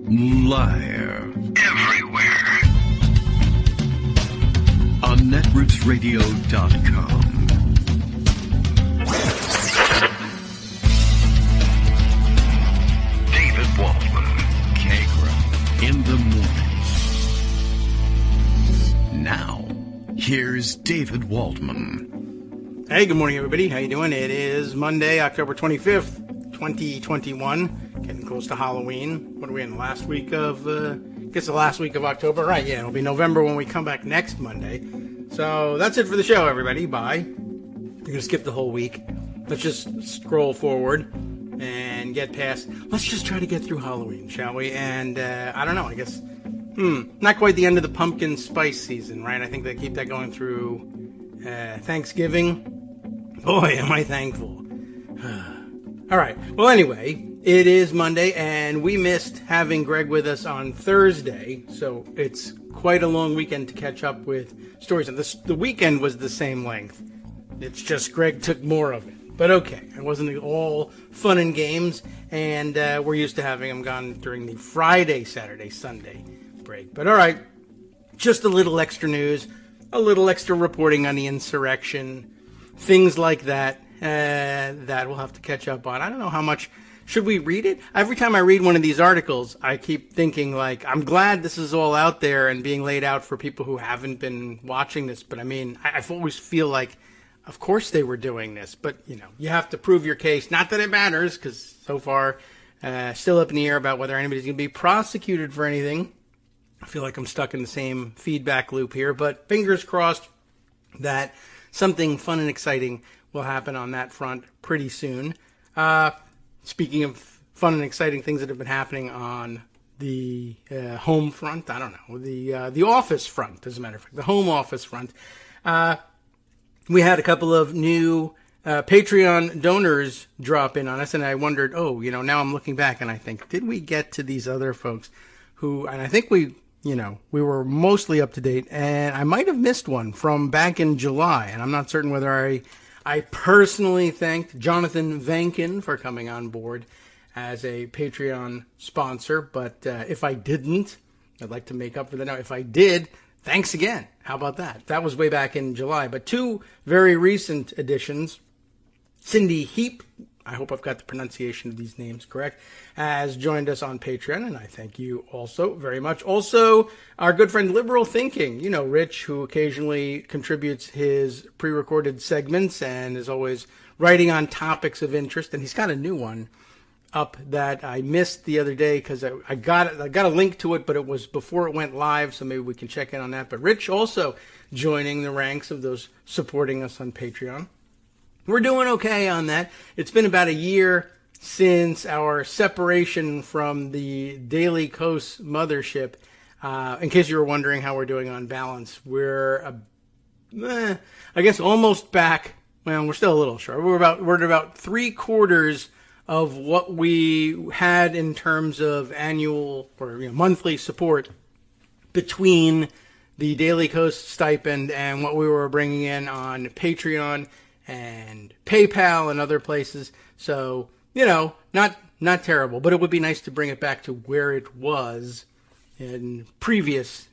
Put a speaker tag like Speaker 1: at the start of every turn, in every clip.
Speaker 1: Live. Everywhere. On netrootsradio.com. David Waldman. Kagro. In the mornings. Now, here's David Waldman.
Speaker 2: Hey, good morning, everybody. How you doing? It is Monday, October 25th, 2021. Getting close to Halloween. What are we in? The last week of, the last week of October. Right, yeah, it'll be November when we come back next Monday. So that's it for the show, everybody. Bye. We're going to skip the whole week. Let's just scroll forward and get past. Let's just try to get through Halloween, shall we? And, I don't know, I guess, not quite the end of the pumpkin spice season, right? I think they keep that going through Thanksgiving. Boy, am I thankful. All right. Well, anyway, it is Monday, and we missed having Greg with us on Thursday, so it's quite a long weekend to catch up with stories. And the weekend was the same length. It's just Greg took more of it. But okay, it wasn't all fun and games, and we're used to having him gone during the Friday, Saturday, Sunday break. But all right, just a little extra news, a little extra reporting on the insurrection, things like that. That we'll have to catch up on. I don't know how much. Should we read it? Every time I read one of these articles, I keep thinking, like, I'm glad this is all out there and being laid out for people who haven't been watching this. But I mean, I always feel like, of course they were doing this. But, you know, you have to prove your case. Not that it matters, because so far, still up in the air about whether anybody's going to be prosecuted for anything. I feel like I'm stuck in the same feedback loop here. But fingers crossed that something fun and exciting will happen on that front pretty soon. Speaking of fun and exciting things that have been happening on the home front, I don't know, the office front, as a matter of fact, the home office front, we had a couple of new Patreon donors drop in on us, and I wondered, now I'm looking back and I think, did we get to these other folks who, and I think we were mostly up to date, and I might have missed one from back in July, and I'm not certain whether I personally thanked Jonathan Vankin for coming on board as a Patreon sponsor, but if I didn't, I'd like to make up for that now. If I did, thanks again. How about that? That was way back in July. But two very recent additions. Cindy Heap, I hope I've got the pronunciation of these names correct, has joined us on Patreon, and I thank you also very much. Also, our good friend Liberal Thinking, Rich, who occasionally contributes his pre-recorded segments and is always writing on topics of interest, and he's got a new one up that I missed the other day because I got a link to it, but it was before it went live, so maybe we can check in on that. But Rich also joining the ranks of those supporting us on Patreon. We're doing okay on that. It's been about a year since our separation from the Daily Kos mothership. In case you were wondering how we're doing on balance, we're, I guess, almost back. Well, we're still a little short. We're at about 3/4 of what we had in terms of annual or monthly support between the Daily Kos stipend and what we were bringing in on Patreon and PayPal and other places. So, not terrible, but it would be nice to bring it back to where it was in previous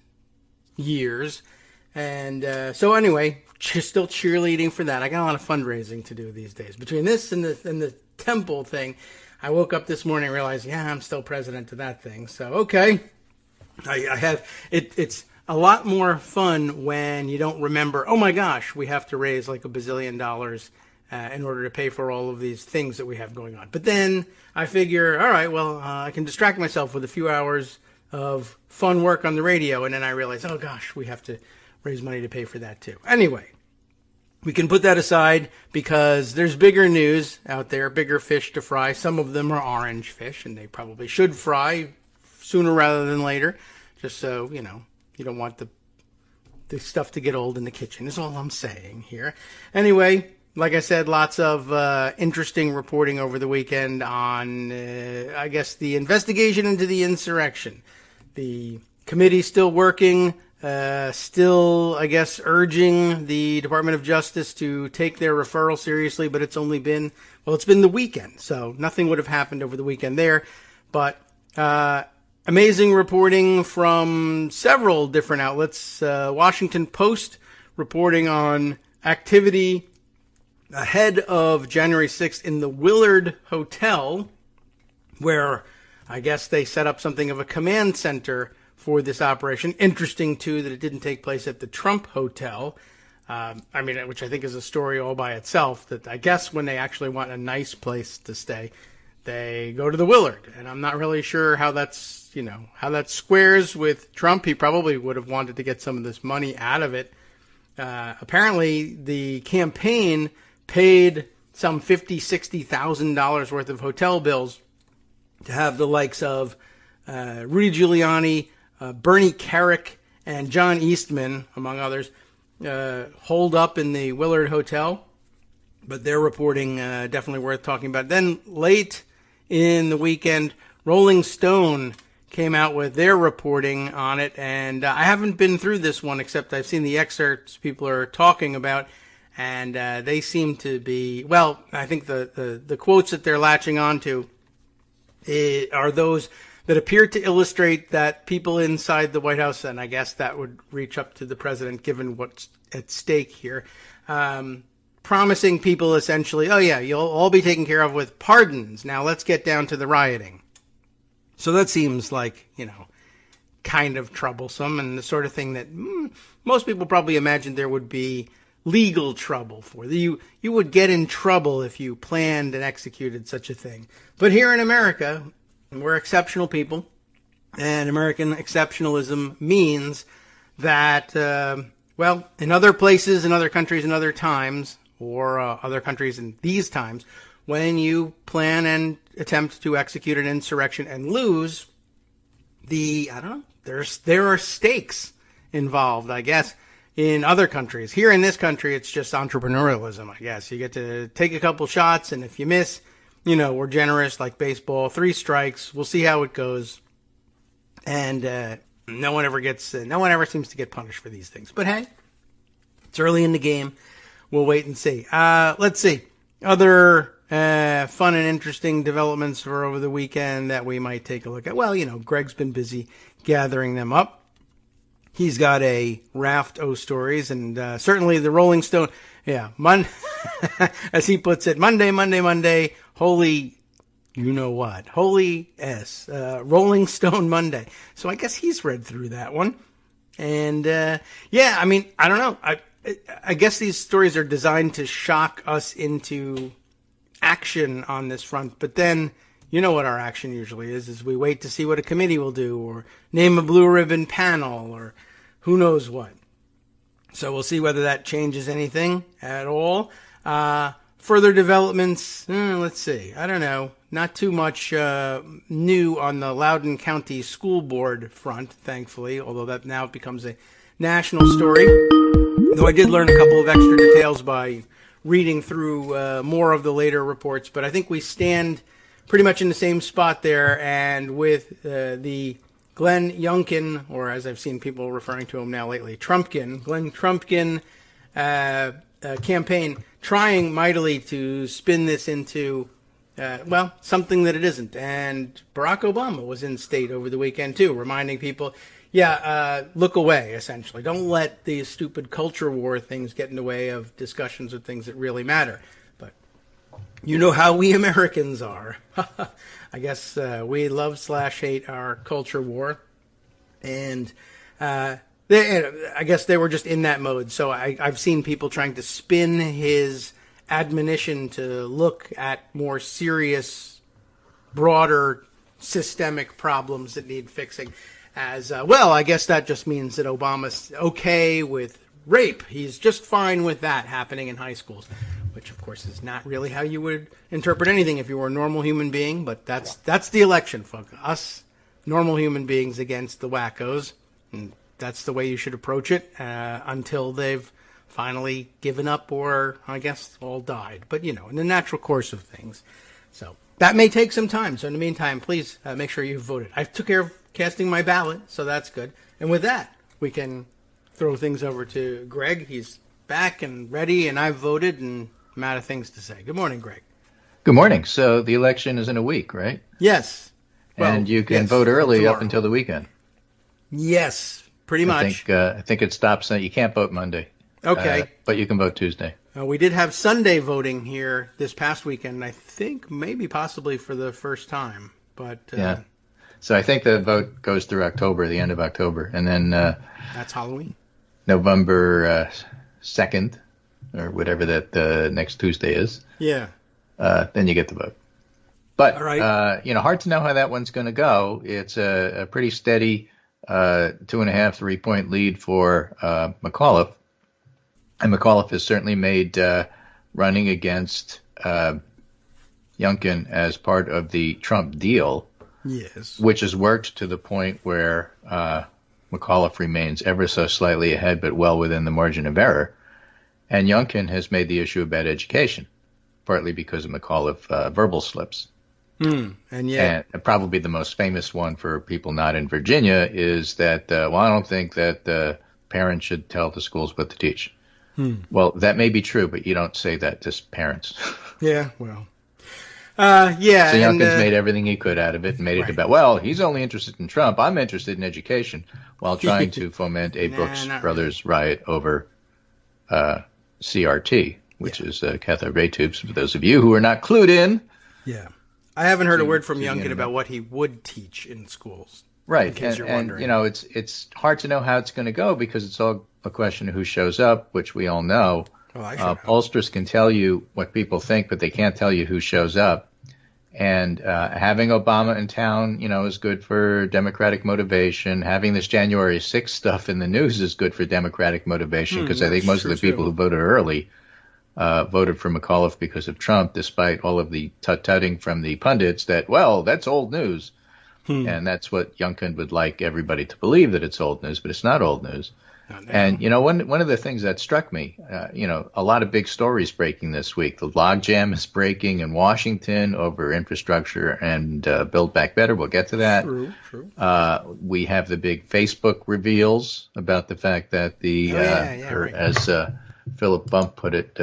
Speaker 2: years. And so anyway, still cheerleading for that. I got a lot of fundraising to do these days. Between this and the temple thing, I woke up this morning and realized, I'm still president of that thing. So, okay. I have, it's a lot more fun when you don't remember, oh my gosh, we have to raise like $1 bazillion in order to pay for all of these things that we have going on. But then I figure, all right, well, I can distract myself with a few hours of fun work on the radio. And then I realize, oh gosh, we have to raise money to pay for that too. Anyway, we can put that aside because there's bigger news out there, bigger fish to fry. Some of them are orange fish, and they probably should fry sooner rather than later, just so, you don't want the stuff to get old in the kitchen, is all I'm saying here. Anyway, like I said, lots of interesting reporting over the weekend on, I guess, the investigation into the insurrection. The committee's still working, still, I guess, urging the Department of Justice to take their referral seriously, but it's been the weekend, so nothing would have happened over the weekend there. But amazing reporting from several different outlets. Washington Post reporting on activity ahead of January 6th in the Willard Hotel, where I guess they set up something of a command center for this operation. Interesting, too, that it didn't take place at the Trump Hotel. Which I think is a story all by itself, that I guess when they actually want a nice place to stay, they go to the Willard. And I'm not really sure how how that squares with Trump. He probably would have wanted to get some of this money out of it. Apparently, the campaign paid some $50,000-$60,000 worth of hotel bills to have the likes of Rudy Giuliani, Bernie Kerik, and John Eastman, among others, holed up in the Willard Hotel. But their reporting definitely worth talking about. Then late in the weekend, Rolling Stone came out with their reporting on it, and I haven't been through this one, except I've seen the excerpts people are talking about, and they seem to be, well, I think the quotes that they're latching onto are those that appear to illustrate that people inside the White House, and I guess that would reach up to the president given what's at stake here, promising people essentially, oh yeah, you'll all be taken care of with pardons. Now let's get down to the rioting. So that seems like, kind of troublesome, and the sort of thing that most people probably imagined there would be legal trouble for. You would get in trouble if you planned and executed such a thing. But here in America, we're exceptional people, and American exceptionalism means that, in other places, in other countries, in other times, or other countries in these times, when you plan and attempt to execute an insurrection and lose, there are stakes involved, I guess, in other countries. Here in this country, it's just entrepreneurialism, I guess. You get to take a couple shots, and if you miss, we're generous like baseball. 3 strikes. We'll see how it goes. And no one ever seems to get punished for these things. But hey, it's early in the game. We'll wait and see. Let's see. Other fun and interesting developments for over the weekend that we might take a look at. Well, Greg's been busy gathering them up. He's got a raft of stories, and certainly the Rolling Stone, as he puts it, Monday, holy, what, holy S, Rolling Stone Monday. So I guess he's read through that one. And, I don't know. I guess these stories are designed to shock us into action on this front, but then you know what our action usually is we wait to see what a committee will do, or name a blue ribbon panel, or who knows what. So we'll see whether that changes anything at all. Further developments, let's see. I don't know. Not too much new on the Loudoun County School Board front, thankfully, although that now becomes a national story. Though I did learn a couple of extra details by reading through more of the later reports. But I think we stand pretty much in the same spot there. And with the Glenn Youngkin, or as I've seen people referring to him now lately, Glenn Trumpkin campaign, trying mightily to spin this into, something that it isn't. And Barack Obama was in state over the weekend, too, reminding people, look away, essentially. Don't let these stupid culture war things get in the way of discussions of things that really matter. But you know how we Americans are. I guess we love/hate our culture war. And I guess they were just in that mode. So I've seen people trying to spin his admonition to look at more serious, broader, systemic problems that need fixing as, I guess that just means that Obama's okay with rape. He's just fine with that happening in high schools, which, of course, is not really how you would interpret anything if you were a normal human being. But that's the election, folks. Us, normal human beings against the wackos. And that's the way you should approach it until they've finally given up or, I guess, all died. But, in the natural course of things. So that may take some time. So in the meantime, please make sure you've voted. I took care of casting my ballot, so that's good. And with that, we can throw things over to Greg. He's back and ready, and I've voted, and I'm out of things to say. Good morning, Greg.
Speaker 3: Good morning. So the election is in a week, right?
Speaker 2: Yes.
Speaker 3: and you can
Speaker 2: yes,
Speaker 3: vote early
Speaker 2: tomorrow.
Speaker 3: up until the weekend.
Speaker 2: Yes, pretty much.
Speaker 3: I think it stops. You can't vote Monday.
Speaker 2: Okay.
Speaker 3: But you can vote Tuesday.
Speaker 2: We did have Sunday voting here this past weekend. I think maybe possibly for the first time. But
Speaker 3: yeah. So I think the vote goes through October, the end of October, and then
Speaker 2: that's Halloween.
Speaker 3: November 2nd, or whatever that next Tuesday is.
Speaker 2: Yeah.
Speaker 3: Then you get the vote. But,
Speaker 2: all right.
Speaker 3: Hard to know how that one's going to go. It's a pretty steady 2.5, 3 point lead for McAuliffe. And McAuliffe has certainly made running against Youngkin as part of the Trump deal.
Speaker 2: Yes.
Speaker 3: Which has worked to the point where McAuliffe remains ever so slightly ahead, but well within the margin of error. And Youngkin has made the issue about education, partly because of McAuliffe verbal slips. And probably the most famous one for people not in Virginia is that, I don't think that parents should tell the schools what to teach. Well, that may be true, but you don't say that to parents.
Speaker 2: Yeah, well. Yeah.
Speaker 3: So Youngkin's made everything he could out of it and made it about, he's only interested in Trump. I'm interested in education, while trying to foment a Brooks Brothers riot over CRT, which is cathode ray tubes, for those of you who are not clued in.
Speaker 2: Yeah. I haven't heard a word from Youngkin about what he would teach in schools.
Speaker 3: Right.
Speaker 2: In case you're wondering.
Speaker 3: It's hard to know how it's going to go because it's all a question of who shows up, which we all know. Pollsters can tell you what people think, but they can't tell you who shows up. And having Obama in town, is good for Democratic motivation. Having this January 6th stuff in the news is good for Democratic motivation because I think most of the people who voted early voted for McAuliffe because of Trump, despite all of the tut-tutting from the pundits that, that's old news. And that's what Youngkin would like everybody to believe, that it's old news, but it's not old news. And, one of the things that struck me, a lot of big stories breaking this week. The logjam is breaking in Washington over infrastructure and Build Back Better. We'll get to that.
Speaker 2: True.
Speaker 3: We have the big Facebook reveals about the fact that as Philip Bump put it,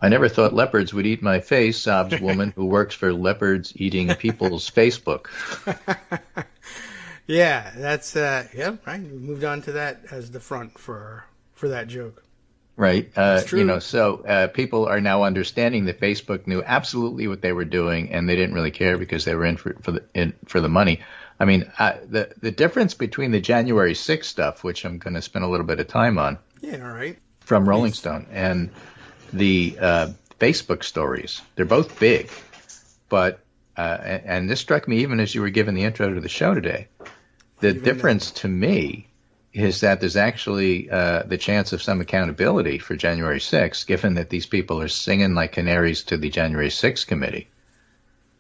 Speaker 3: I never thought leopards would eat my face, sobs woman who works for Leopards Eating People's Facebook.
Speaker 2: Yeah, that's right. We moved on to that as the front for that joke.
Speaker 3: Right. So people are now understanding that Facebook knew absolutely what they were doing, and they didn't really care because they were in for the money. I mean, the difference between the January 6th stuff, which I'm going to spend a little bit of time on,
Speaker 2: all right,
Speaker 3: from Rolling Stone, and the Facebook stories, they're both big, but and this struck me even as you were giving the intro to the show today. The difference to me is that there's actually the chance of some accountability for January 6th, given that these people are singing like canaries to the January 6th committee.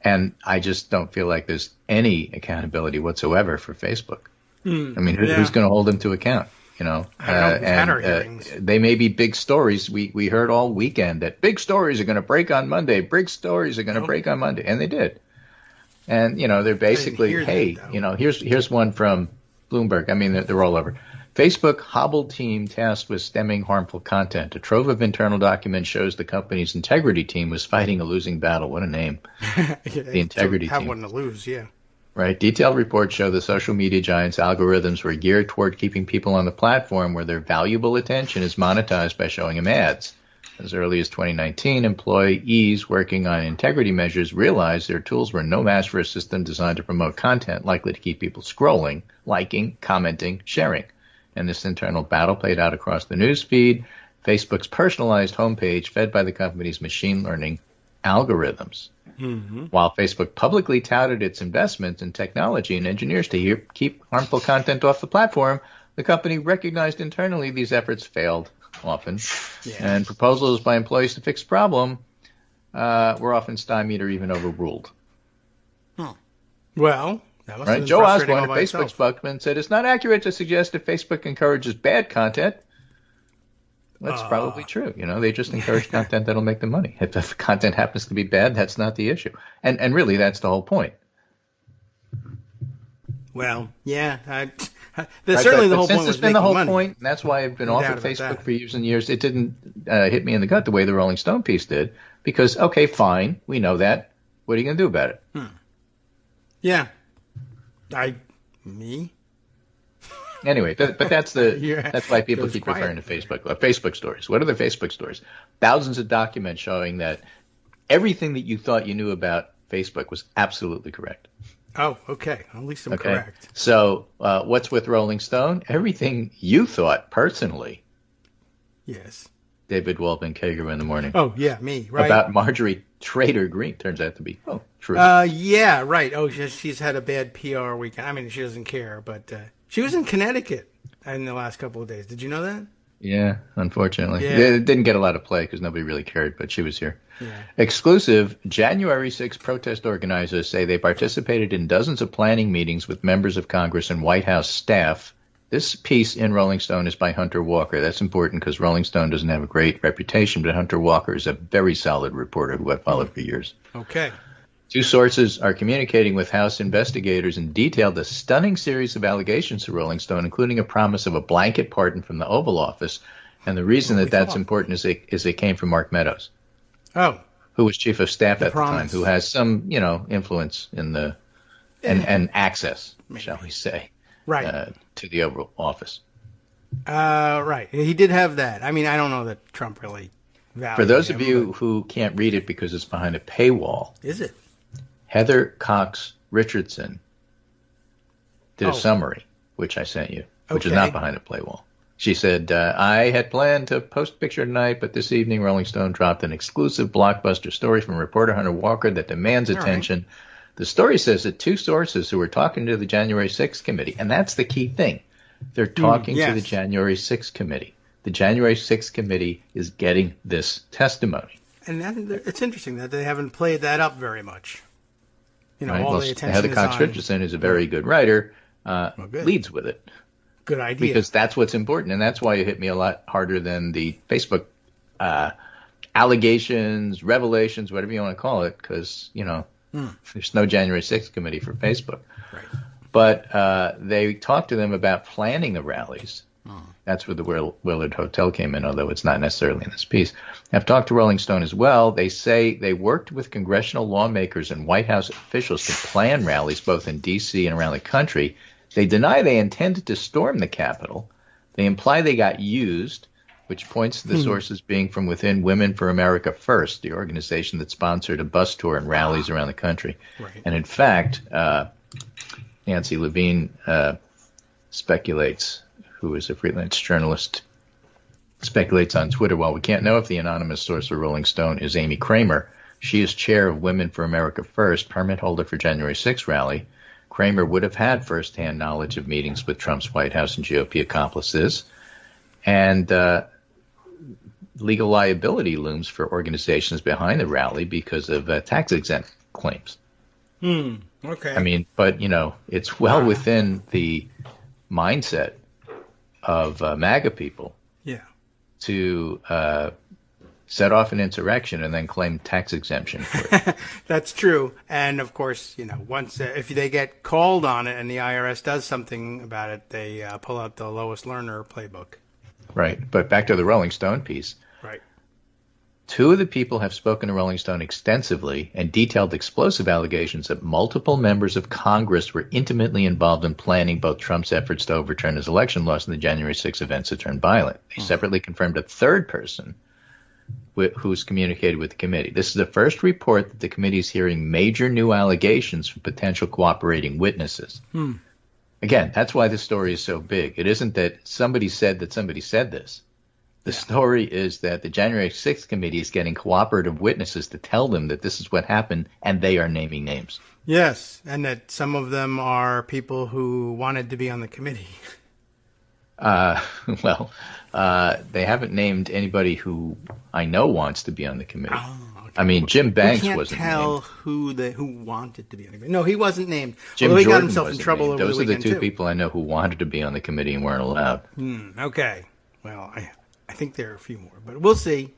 Speaker 3: And I just don't feel like there's any accountability whatsoever for Facebook. I mean, who's going to hold them to account?
Speaker 2: I don't know. Hearings.
Speaker 3: They may be big stories. We heard all weekend that big stories are going to break on Monday. Big stories are going to break on Monday, and they did. And they're basically, here's one from Bloomberg. I mean, they're all over. Facebook hobbled team tasked with stemming harmful content. A trove of internal documents shows the company's integrity team was fighting a losing battle. What a name! The integrity team.
Speaker 2: Have one to lose, yeah.
Speaker 3: Right. Detailed reports show the social media giants' algorithms were geared toward keeping people on the platform where their valuable attention is monetized by showing them ads. As early as 2019, employees working on integrity measures realized their tools were no match for a system designed to promote content likely to keep people scrolling, liking, commenting, sharing. And this internal battle played out across the news feed, Facebook's personalized homepage fed by the company's machine learning algorithms. While Facebook publicly touted its investments in technology and engineers to keep harmful content off the platform, the company recognized internally these efforts failed often, and proposals by employees to fix the problem were often stymied or even overruled.
Speaker 2: Well, that must have been
Speaker 3: Joe
Speaker 2: frustrating
Speaker 3: Osborne, a Facebook spokesman, said it's not accurate to suggest that Facebook encourages bad content. That's probably true. They just encourage content that'll make them money. If the content happens to be bad, that's not the issue. And really, that's the whole point.
Speaker 2: Well, yeah. Certainly the whole point was making money. Since it's been the whole point,
Speaker 3: and that's why I've been off of Facebook for years and years, it didn't hit me in the gut the way the Rolling Stone piece did. Because, okay, fine, we know that. What are you going to do about it?
Speaker 2: Yeah. Me?
Speaker 3: Anyway, but that's
Speaker 2: Yeah,
Speaker 3: that's why people
Speaker 2: goes
Speaker 3: keep
Speaker 2: quiet.
Speaker 3: referring to Facebook stories. What are the Facebook stories? Thousands of documents showing that everything that you thought you knew about Facebook was absolutely correct.
Speaker 2: Oh, okay. At least I'm
Speaker 3: Okay,
Speaker 2: correct.
Speaker 3: so what's with Rolling Stone? Everything you thought personally,
Speaker 2: Yes.
Speaker 3: David Waldman, Kagro in the morning,
Speaker 2: Oh, yeah, me, right?
Speaker 3: about Marjorie Trader Green turns out to be true.
Speaker 2: Yeah, right. Oh, she's had a bad PR weekend. I mean, she doesn't care, but she was in Connecticut in the last couple of days. Did you know that?
Speaker 3: Yeah, unfortunately.
Speaker 2: Yeah.
Speaker 3: It didn't get a lot of play because nobody really cared, but she was here.
Speaker 2: Yeah.
Speaker 3: Exclusive, January 6 protest organizers say they participated in dozens of planning meetings with members of Congress and White House staff. This piece in Rolling Stone is by Hunter Walker. That's important because Rolling Stone doesn't have a great reputation, but Hunter Walker is a very solid reporter who I've followed for years.
Speaker 2: Okay.
Speaker 3: Two sources are communicating with House investigators and detailed a stunning series of allegations to Rolling Stone, including a promise of a blanket pardon from the Oval Office. And the reason that's important is it came from Mark Meadows, who was chief of staff at the time, who has some, influence in the and access, shall we say,
Speaker 2: right,
Speaker 3: to the Oval Office.
Speaker 2: Right. He did have that. I mean, I don't know that Trump really valued
Speaker 3: For those
Speaker 2: him,
Speaker 3: of you who can't read it because it's behind a paywall,
Speaker 2: is it?
Speaker 3: Heather Cox Richardson did a summary, which I sent you, which is not behind a paywall. She said, I had planned to post a picture tonight, but this evening Rolling Stone dropped an exclusive blockbuster story from reporter Hunter Walker that demands attention. Right. The story says that two sources who were talking to the January 6th committee, and that's the key thing. They're talking to the January 6th committee. The January 6th committee is getting this testimony.
Speaker 2: And it's interesting that they haven't played that up very much. All the attention
Speaker 3: Heather Cox Richardson is a very good writer, leads with it.
Speaker 2: Good idea.
Speaker 3: Because that's what's important, and that's why it hit me a lot harder than the Facebook allegations, revelations, whatever you want to call it, because, there's no January 6th committee for Facebook.
Speaker 2: Right.
Speaker 3: But they talked to them about planning the rallies. That's where the Willard Hotel came in, although it's not necessarily in this piece. I've talked to Rolling Stone as well. They say they worked with congressional lawmakers and White House officials to plan rallies both in D.C. and around the country. They deny they intended to storm the Capitol. They imply they got used, which points to the sources being from within Women for America First, the organization that sponsored a bus tour and rallies around the country.
Speaker 2: Right.
Speaker 3: And in fact, Nancy Levine speculates, who is a freelance journalist, speculates on Twitter, while we can't know if the anonymous source for Rolling Stone is Amy Kramer, she is chair of Women for America First, permit holder for January 6th rally. Kramer would have had firsthand knowledge of meetings with Trump's White House and GOP accomplices. And legal liability looms for organizations behind the rally because of tax-exempt claims.
Speaker 2: Okay.
Speaker 3: I mean, but, it's well within the mindset of MAGA people to set off an insurrection and then claim tax exemption for it.
Speaker 2: That's true. And, of course, once if they get called on it and the IRS does something about it, they pull out the Lois Lerner playbook.
Speaker 3: Right. But back to the Rolling Stone piece.
Speaker 2: Right.
Speaker 3: Two of the people have spoken to Rolling Stone extensively and detailed explosive allegations that multiple members of Congress were intimately involved in planning both Trump's efforts to overturn his election loss and the January 6 events that turned violent. They separately confirmed a third person who's communicated with the committee. This is the first report that the committee is hearing major new allegations from potential cooperating witnesses. Again, that's why this story is so big. It isn't that somebody said this. The story is that the January 6th committee is getting cooperative witnesses to tell them that this is what happened, and they are naming names.
Speaker 2: Yes, and that some of them are people who wanted to be on the committee.
Speaker 3: They haven't named anybody who I know wants to be on the committee.
Speaker 2: Oh, okay.
Speaker 3: I mean, Jim Banks wasn't
Speaker 2: named. We can't tell who wanted to be on the committee. No, he wasn't named.
Speaker 3: Jim
Speaker 2: Jordan got
Speaker 3: Jordan
Speaker 2: himself in trouble
Speaker 3: named.
Speaker 2: over
Speaker 3: Those
Speaker 2: the weekend,
Speaker 3: are the two
Speaker 2: too.
Speaker 3: people I know who wanted to be on the committee and weren't allowed.
Speaker 2: Okay. Well, I think there are a few more, but we'll see.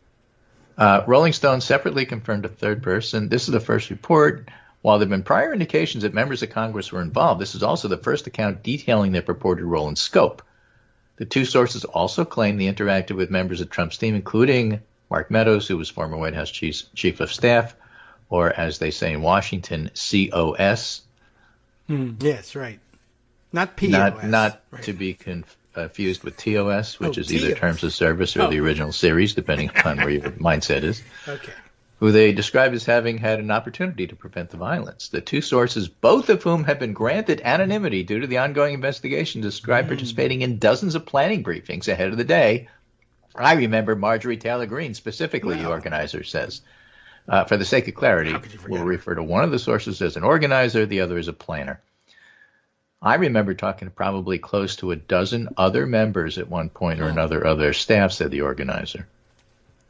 Speaker 3: Rolling Stone separately confirmed a third person. This is the first report. While there have been prior indications that members of Congress were involved, this is also the first account detailing their purported role and scope. The two sources also claim they interacted with members of Trump's team, including Mark Meadows, who was former White House chief of staff, or as they say in Washington, COS.
Speaker 2: Yes, right. Not POS.
Speaker 3: Not
Speaker 2: right.
Speaker 3: to be confused with TOS, which is either
Speaker 2: TOS.
Speaker 3: terms of service or the original series, depending upon where your mindset is.
Speaker 2: Okay.
Speaker 3: Who they describe as having had an opportunity to prevent the violence. The two sources, both of whom have been granted anonymity due to the ongoing investigation, describe participating in dozens of planning briefings ahead of the day. I remember Marjorie Taylor Greene, specifically, the organizer says. For the sake of clarity, we'll refer to one of the sources as an organizer, the other as a planner. I remember talking to probably close to a dozen other members at one point or another of their staff, said the organizer.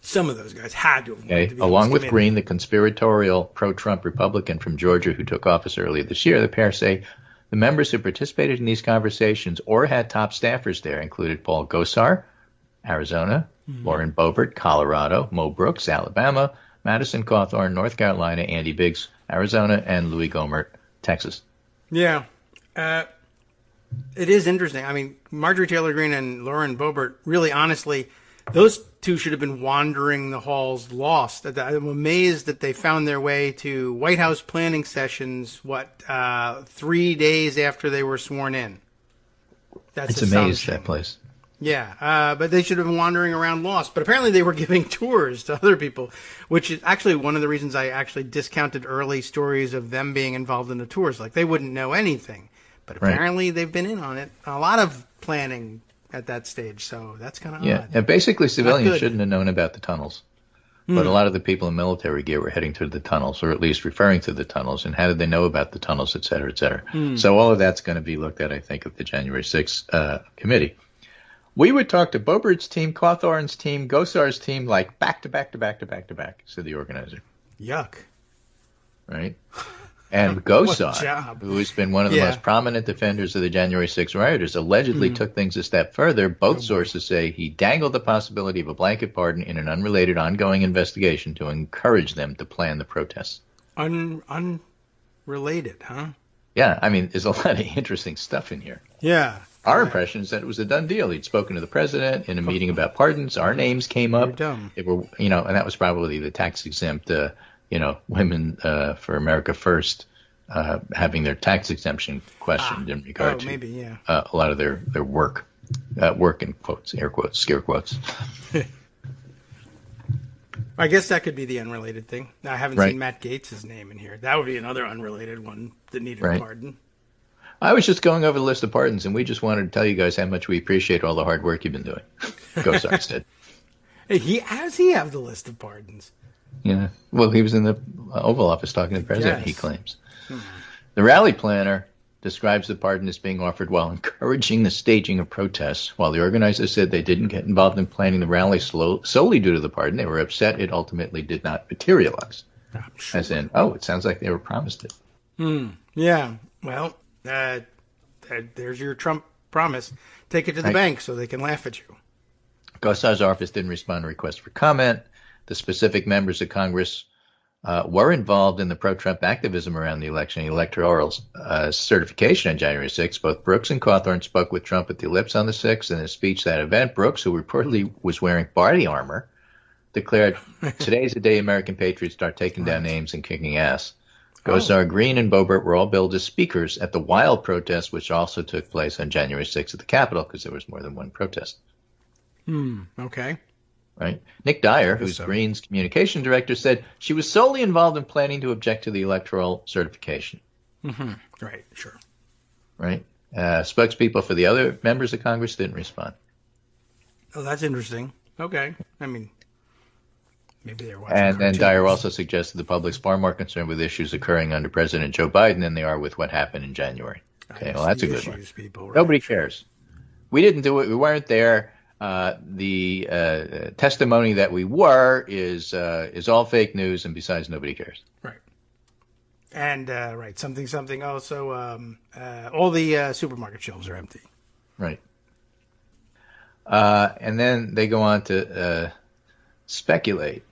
Speaker 2: Some of those guys had to have wanted to be
Speaker 3: along with Green, the conspiratorial pro-Trump Republican from Georgia who took office earlier this year, the pair say the members who participated in these conversations or had top staffers there included Paul Gosar, Arizona, Lauren Boebert, Colorado, Mo Brooks, Alabama, Madison Cawthorn, North Carolina, Andy Biggs, Arizona, and Louis Gohmert, Texas.
Speaker 2: Yeah. It is interesting. I mean, Marjorie Taylor Greene and Lauren Boebert, really honestly, those two should have been wandering the halls lost. I'm amazed that they found their way to White House planning sessions, 3 days after they were sworn in.
Speaker 3: It's amazed, that place.
Speaker 2: Yeah, but they should have been wandering around lost. But apparently they were giving tours to other people, which is actually one of the reasons I actually discounted early stories of them being involved in the tours. Like, they wouldn't know anything. But apparently they've been in on it. A lot of planning at that stage, so that's kind of odd.
Speaker 3: Yeah, basically civilians shouldn't have known about the tunnels. But a lot of the people in military gear were heading to the tunnels, or at least referring to the tunnels, and how did they know about the tunnels, et cetera, et cetera. So all of that's going to be looked at, I think, at the January 6th committee. We would talk to Boebert's team, Cawthorn's team, Gosar's team, like back to back to back to back to back, said the organizer.
Speaker 2: Yuck.
Speaker 3: Right? And Gosar, who has been one of the most prominent defenders of the January 6th rioters, allegedly took things a step further. Both sources say he dangled the possibility of a blanket pardon in an unrelated ongoing investigation to encourage them to plan the protests.
Speaker 2: Unrelated, huh?
Speaker 3: Yeah, I mean, there's a lot of interesting stuff in here.
Speaker 2: Yeah.
Speaker 3: Our impression is that it was a done deal. He'd spoken to the president in a meeting about pardons. Our names came up. They were, and that was probably the tax-exempt Women for America First having their tax exemption questioned in regard to a lot of their work. Work in quotes, air quotes, scare quotes.
Speaker 2: I guess that could be the unrelated thing. I haven't seen Matt Gaetz' name in here. That would be another unrelated one that needed a pardon.
Speaker 3: I was just going over the list of pardons, and we just wanted to tell you guys how much we appreciate all the hard work you've been doing. Gosar said.
Speaker 2: Hey, how does he have the list of pardons?
Speaker 3: Yeah. Well, he was in the Oval Office talking to the president, he claims. The rally planner describes the pardon as being offered while encouraging the staging of protests. While the organizers said they didn't get involved in planning the rally solely due to the pardon, they were upset it ultimately did not materialize. As in, it sounds like they were promised it.
Speaker 2: Yeah. Well, there's your Trump promise. Take it to the bank so they can laugh at you.
Speaker 3: Gosar's office didn't respond to requests for comment. The specific members of Congress were involved in the pro-Trump activism around the election and electoral certification on January 6th. Both Brooks and Cawthorn spoke with Trump at the Ellipse on the 6th. In a speech at that event, Brooks, who reportedly was wearing body armor, declared, "Today's the day American patriots start taking down names and kicking ass." Gosar, Green, and Boebert were all billed as speakers at the wild protest, which also took place on January 6th at the Capitol, because there was more than one protest.
Speaker 2: Okay.
Speaker 3: Right. Nick Dyer, who's Green's communication director, said she was solely involved in planning to object to the electoral certification.
Speaker 2: Right, sure.
Speaker 3: Right. Spokespeople for the other members of Congress didn't respond.
Speaker 2: Oh, that's interesting. Okay. I mean, maybe they're watching
Speaker 3: And then
Speaker 2: cartoons.
Speaker 3: Dyer also suggested the public's far more concerned with issues occurring under President Joe Biden than they are with what happened in January. Okay, well, that's a good one. Nobody cares. We didn't do it. We weren't there. The testimony that we were is all fake news, and besides, nobody cares.
Speaker 2: Right. And something. Also, all the supermarket shelves are empty.
Speaker 3: Right. And then they go on to speculate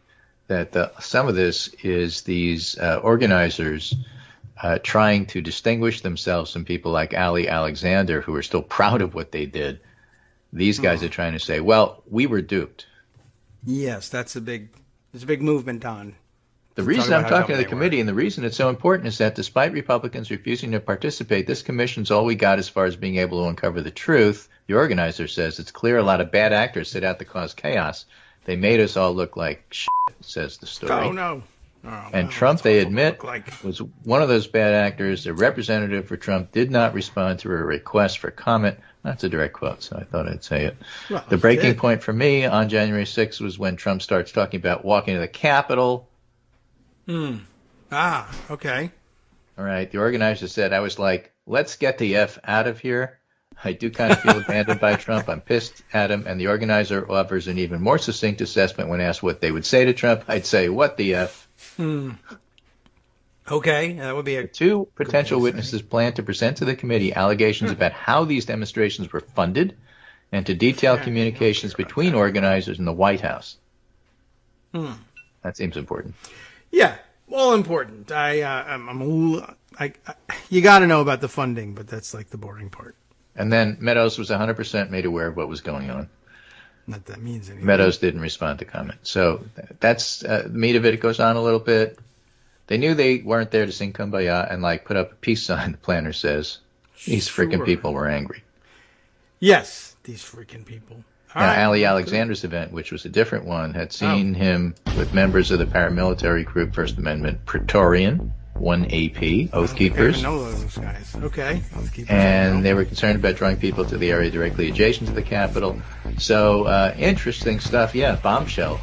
Speaker 3: that some of this is these organizers trying to distinguish themselves from people like Ali Alexander, who are still proud of what they did. These guys are trying to say, well, we were duped.
Speaker 2: Yes, there's a big movement on
Speaker 3: The reason I'm talking to the committee and the reason it's so important is that despite Republicans refusing to participate, this commission's all we got as far as being able to uncover the truth. The organizer says it's clear a lot of bad actors set out to cause chaos. They made us all look like shit, says the story.
Speaker 2: Oh, no. Oh,
Speaker 3: and Trump, they admit, was one of those bad actors. A representative for Trump did not respond to a request for comment. That's a direct quote, so I thought I'd say it.
Speaker 2: Well,
Speaker 3: the breaking point for me on January 6th was when Trump starts talking about walking to the Capitol.
Speaker 2: Okay.
Speaker 3: All right. The organizer said, I was like, let's get the F out of here. I do kind of feel abandoned by Trump. I'm pissed at him. And the organizer offers an even more succinct assessment when asked what they would say to Trump. I'd say, what the F?
Speaker 2: Okay. That would be a...
Speaker 3: Two potential witnesses plan to present to the committee allegations about how these demonstrations were funded and to detail communications between organizers and the White House. That seems important.
Speaker 2: Yeah, all important. You got to know about the funding, but that's like the boring part.
Speaker 3: And then Meadows was 100% made aware of what was going on.
Speaker 2: Not that means anything.
Speaker 3: Meadows didn't respond to comment. So that's the meat of it. It goes on a little bit. They knew they weren't there to sing Kumbaya and put up a peace sign, the planner says. These freaking people were angry.
Speaker 2: Yes, these freaking people.
Speaker 3: Now, Ali Alexander's event, which was a different one, had seen him with members of the paramilitary group First Amendment Praetorian, 1AP, Oath Keepers.
Speaker 2: I don't even know those guys. Okay. Oath Keepers.
Speaker 3: And they were concerned about drawing people to the area directly adjacent to the Capitol. So, interesting stuff. Yeah, bombshell.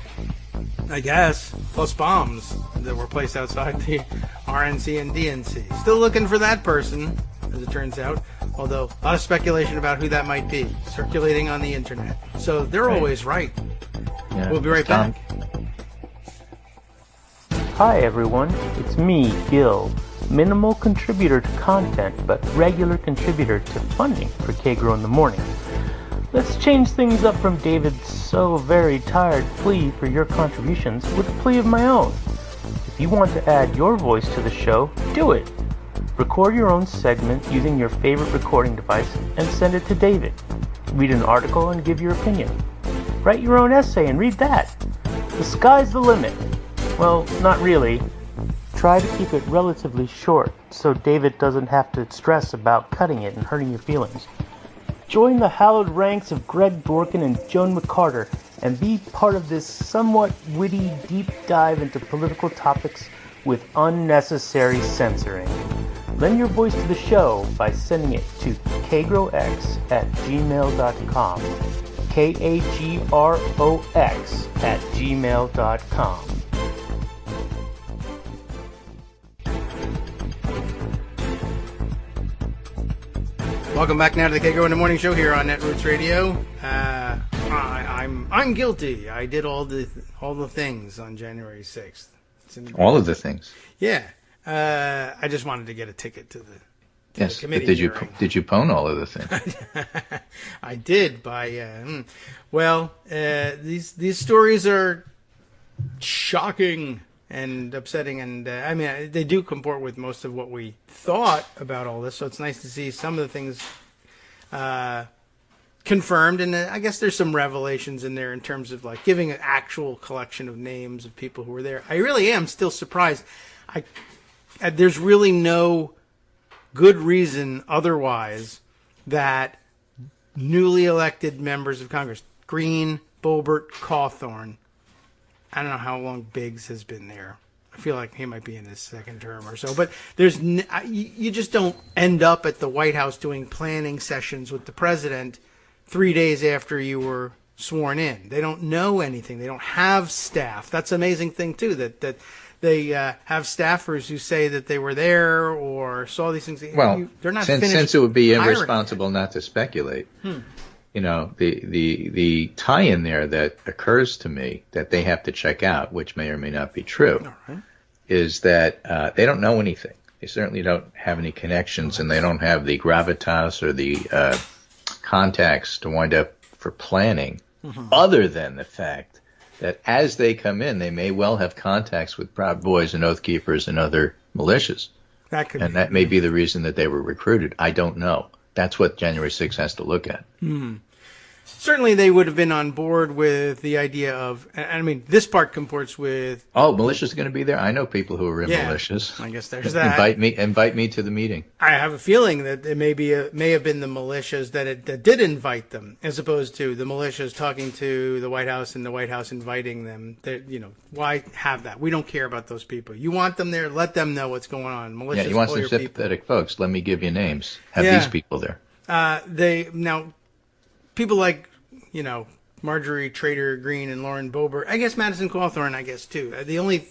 Speaker 2: I guess. Plus bombs that were placed outside the RNC and DNC. Still looking for that person, as it turns out. Although, a lot of speculation about who that might be circulating on the internet. So they're always right.
Speaker 3: Yeah,
Speaker 2: We'll be right back.
Speaker 4: Hi everyone, it's me, Gil. Minimal contributor to content, but regular contributor to funding for Kagro in the morning. Let's change things up from David's so very tired plea for your contributions with a plea of my own. If you want to add your voice to the show, do it. Record your own segment using your favorite recording device and send it to David. Read an article and give your opinion. Write your own essay and read that. The sky's the limit. Well, not really. Try to keep it relatively short so David doesn't have to stress about cutting it and hurting your feelings. Join the hallowed ranks of Greg Dworkin and Joan McCarter and be part of this somewhat witty deep dive into political topics with unnecessary censoring. Lend your voice to the show by sending it to kagrox@gmail.com. KAGROX@gmail.com.
Speaker 2: Welcome back now to the Kagro in the Morning Show here on Netroots Radio. I'm guilty. I did all the things on January 6th.
Speaker 3: All of the things.
Speaker 2: Yeah. I just wanted to get a ticket to the committee.
Speaker 3: But did you pwn all of the things?
Speaker 2: I did by these stories are shocking and upsetting, and I mean they do comport with most of what we thought about all this. So it's nice to see some of the things confirmed, and I guess there's some revelations in there in terms of giving an actual collection of names of people who were there. I really am still surprised. There's really no good reason otherwise that newly elected members of Congress, Green, Boebert, Cawthorn, I don't know how long Biggs has been there. I feel like he might be in his second term or so. But you just don't end up at the White House doing planning sessions with the president 3 days after you were sworn in. They don't know anything. They don't have staff. That's an amazing thing, too, that they have staffers who say that they were there or saw these things.
Speaker 3: Well,
Speaker 2: they're not
Speaker 3: since it would be irresponsible not to speculate, you know, the tie-in there that occurs to me that they have to check out, which may or may not be true, is that they don't know anything. They certainly don't have any connections, and they don't have the gravitas or the contacts to wind up for planning, other than the fact that as they come in, they may well have contacts with Proud Boys and Oath Keepers and other militias. That may be the reason that they were recruited. I don't know. That's what January 6th has to look at.
Speaker 2: certainly they would have been on board with the idea of, and I mean, this part comports with.
Speaker 3: Oh, militia's going to be there? I know people who are in militias.
Speaker 2: I guess there's that.
Speaker 3: Invite me to the meeting.
Speaker 2: I have a feeling that it may have been the militias that did invite them, as opposed to the militias talking to the White House and the White House inviting them. Why have that? We don't care about those people. You want them there, let them know what's going on. Militias,
Speaker 3: yeah, you want some sympathetic folks. Let me give you names. Have these people there.
Speaker 2: People like, Marjorie Trader Greene and Lauren Boebert, I guess Madison Cawthorn, too. The only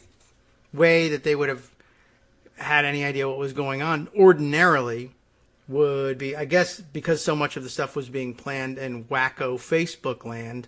Speaker 2: way that they would have had any idea what was going on ordinarily would be, I guess, because so much of the stuff was being planned in wacko Facebook land.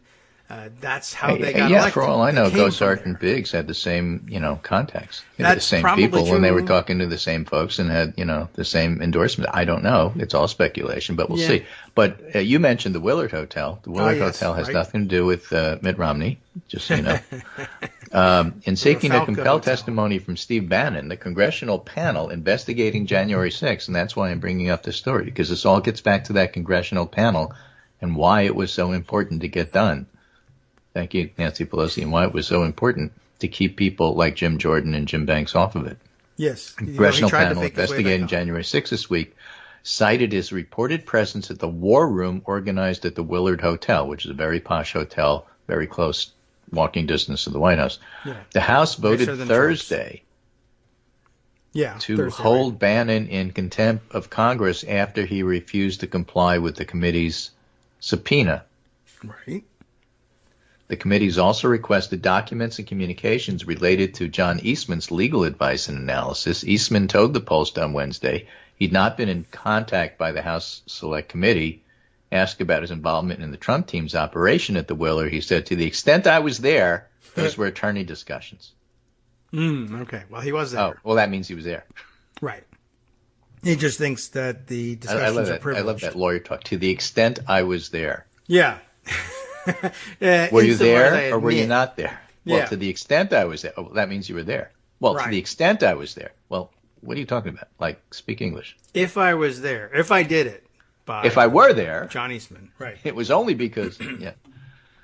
Speaker 2: That's how they got elected.
Speaker 3: For all I know, Gosart and Biggs had the same, contacts. The same people when they were talking to the same folks and had, the same endorsement. I don't know. It's all speculation, but we'll see. But you mentioned the Willard Hotel. The Willard Hotel has nothing to do with Mitt Romney, just so you know. In seeking to compel testimony from Steve Bannon, the congressional panel investigating January 6th, and that's why I'm bringing up this story, because this all gets back to that congressional panel and why it was so important to get done. Thank you, Nancy Pelosi, and why it was so important to keep people like Jim Jordan and Jim Banks off of it.
Speaker 2: Yes.
Speaker 3: Congressional panel investigating January 6th this week cited his reported presence at the war room organized at the Willard Hotel, which is a very posh hotel, very close walking distance to the White House. Yeah. The House voted Thursday to hold Bannon in contempt of Congress after he refused to comply with the committee's subpoena.
Speaker 2: Right.
Speaker 3: The committees also requested documents and communications related to John Eastman's legal advice and analysis. Eastman told the Post on Wednesday he'd not been in contact by the House Select Committee. Asked about his involvement in the Trump team's operation at the Willard, he said, to the extent I was there, those were attorney discussions.
Speaker 2: Okay. Well, he was there.
Speaker 3: Oh, well, that means he was there.
Speaker 2: Right. He just thinks that the discussions are privileged.
Speaker 3: I love that lawyer talk. To the extent I was there.
Speaker 2: Yeah.
Speaker 3: Were you there or were you not there? Well, to the extent I was there. Oh, that means you were there. Well, to the extent I was there. Well, what are you talking about? Like, speak English.
Speaker 2: If I was there. If I did it.
Speaker 3: If I were there.
Speaker 2: John Eastman. Right.
Speaker 3: It was only because,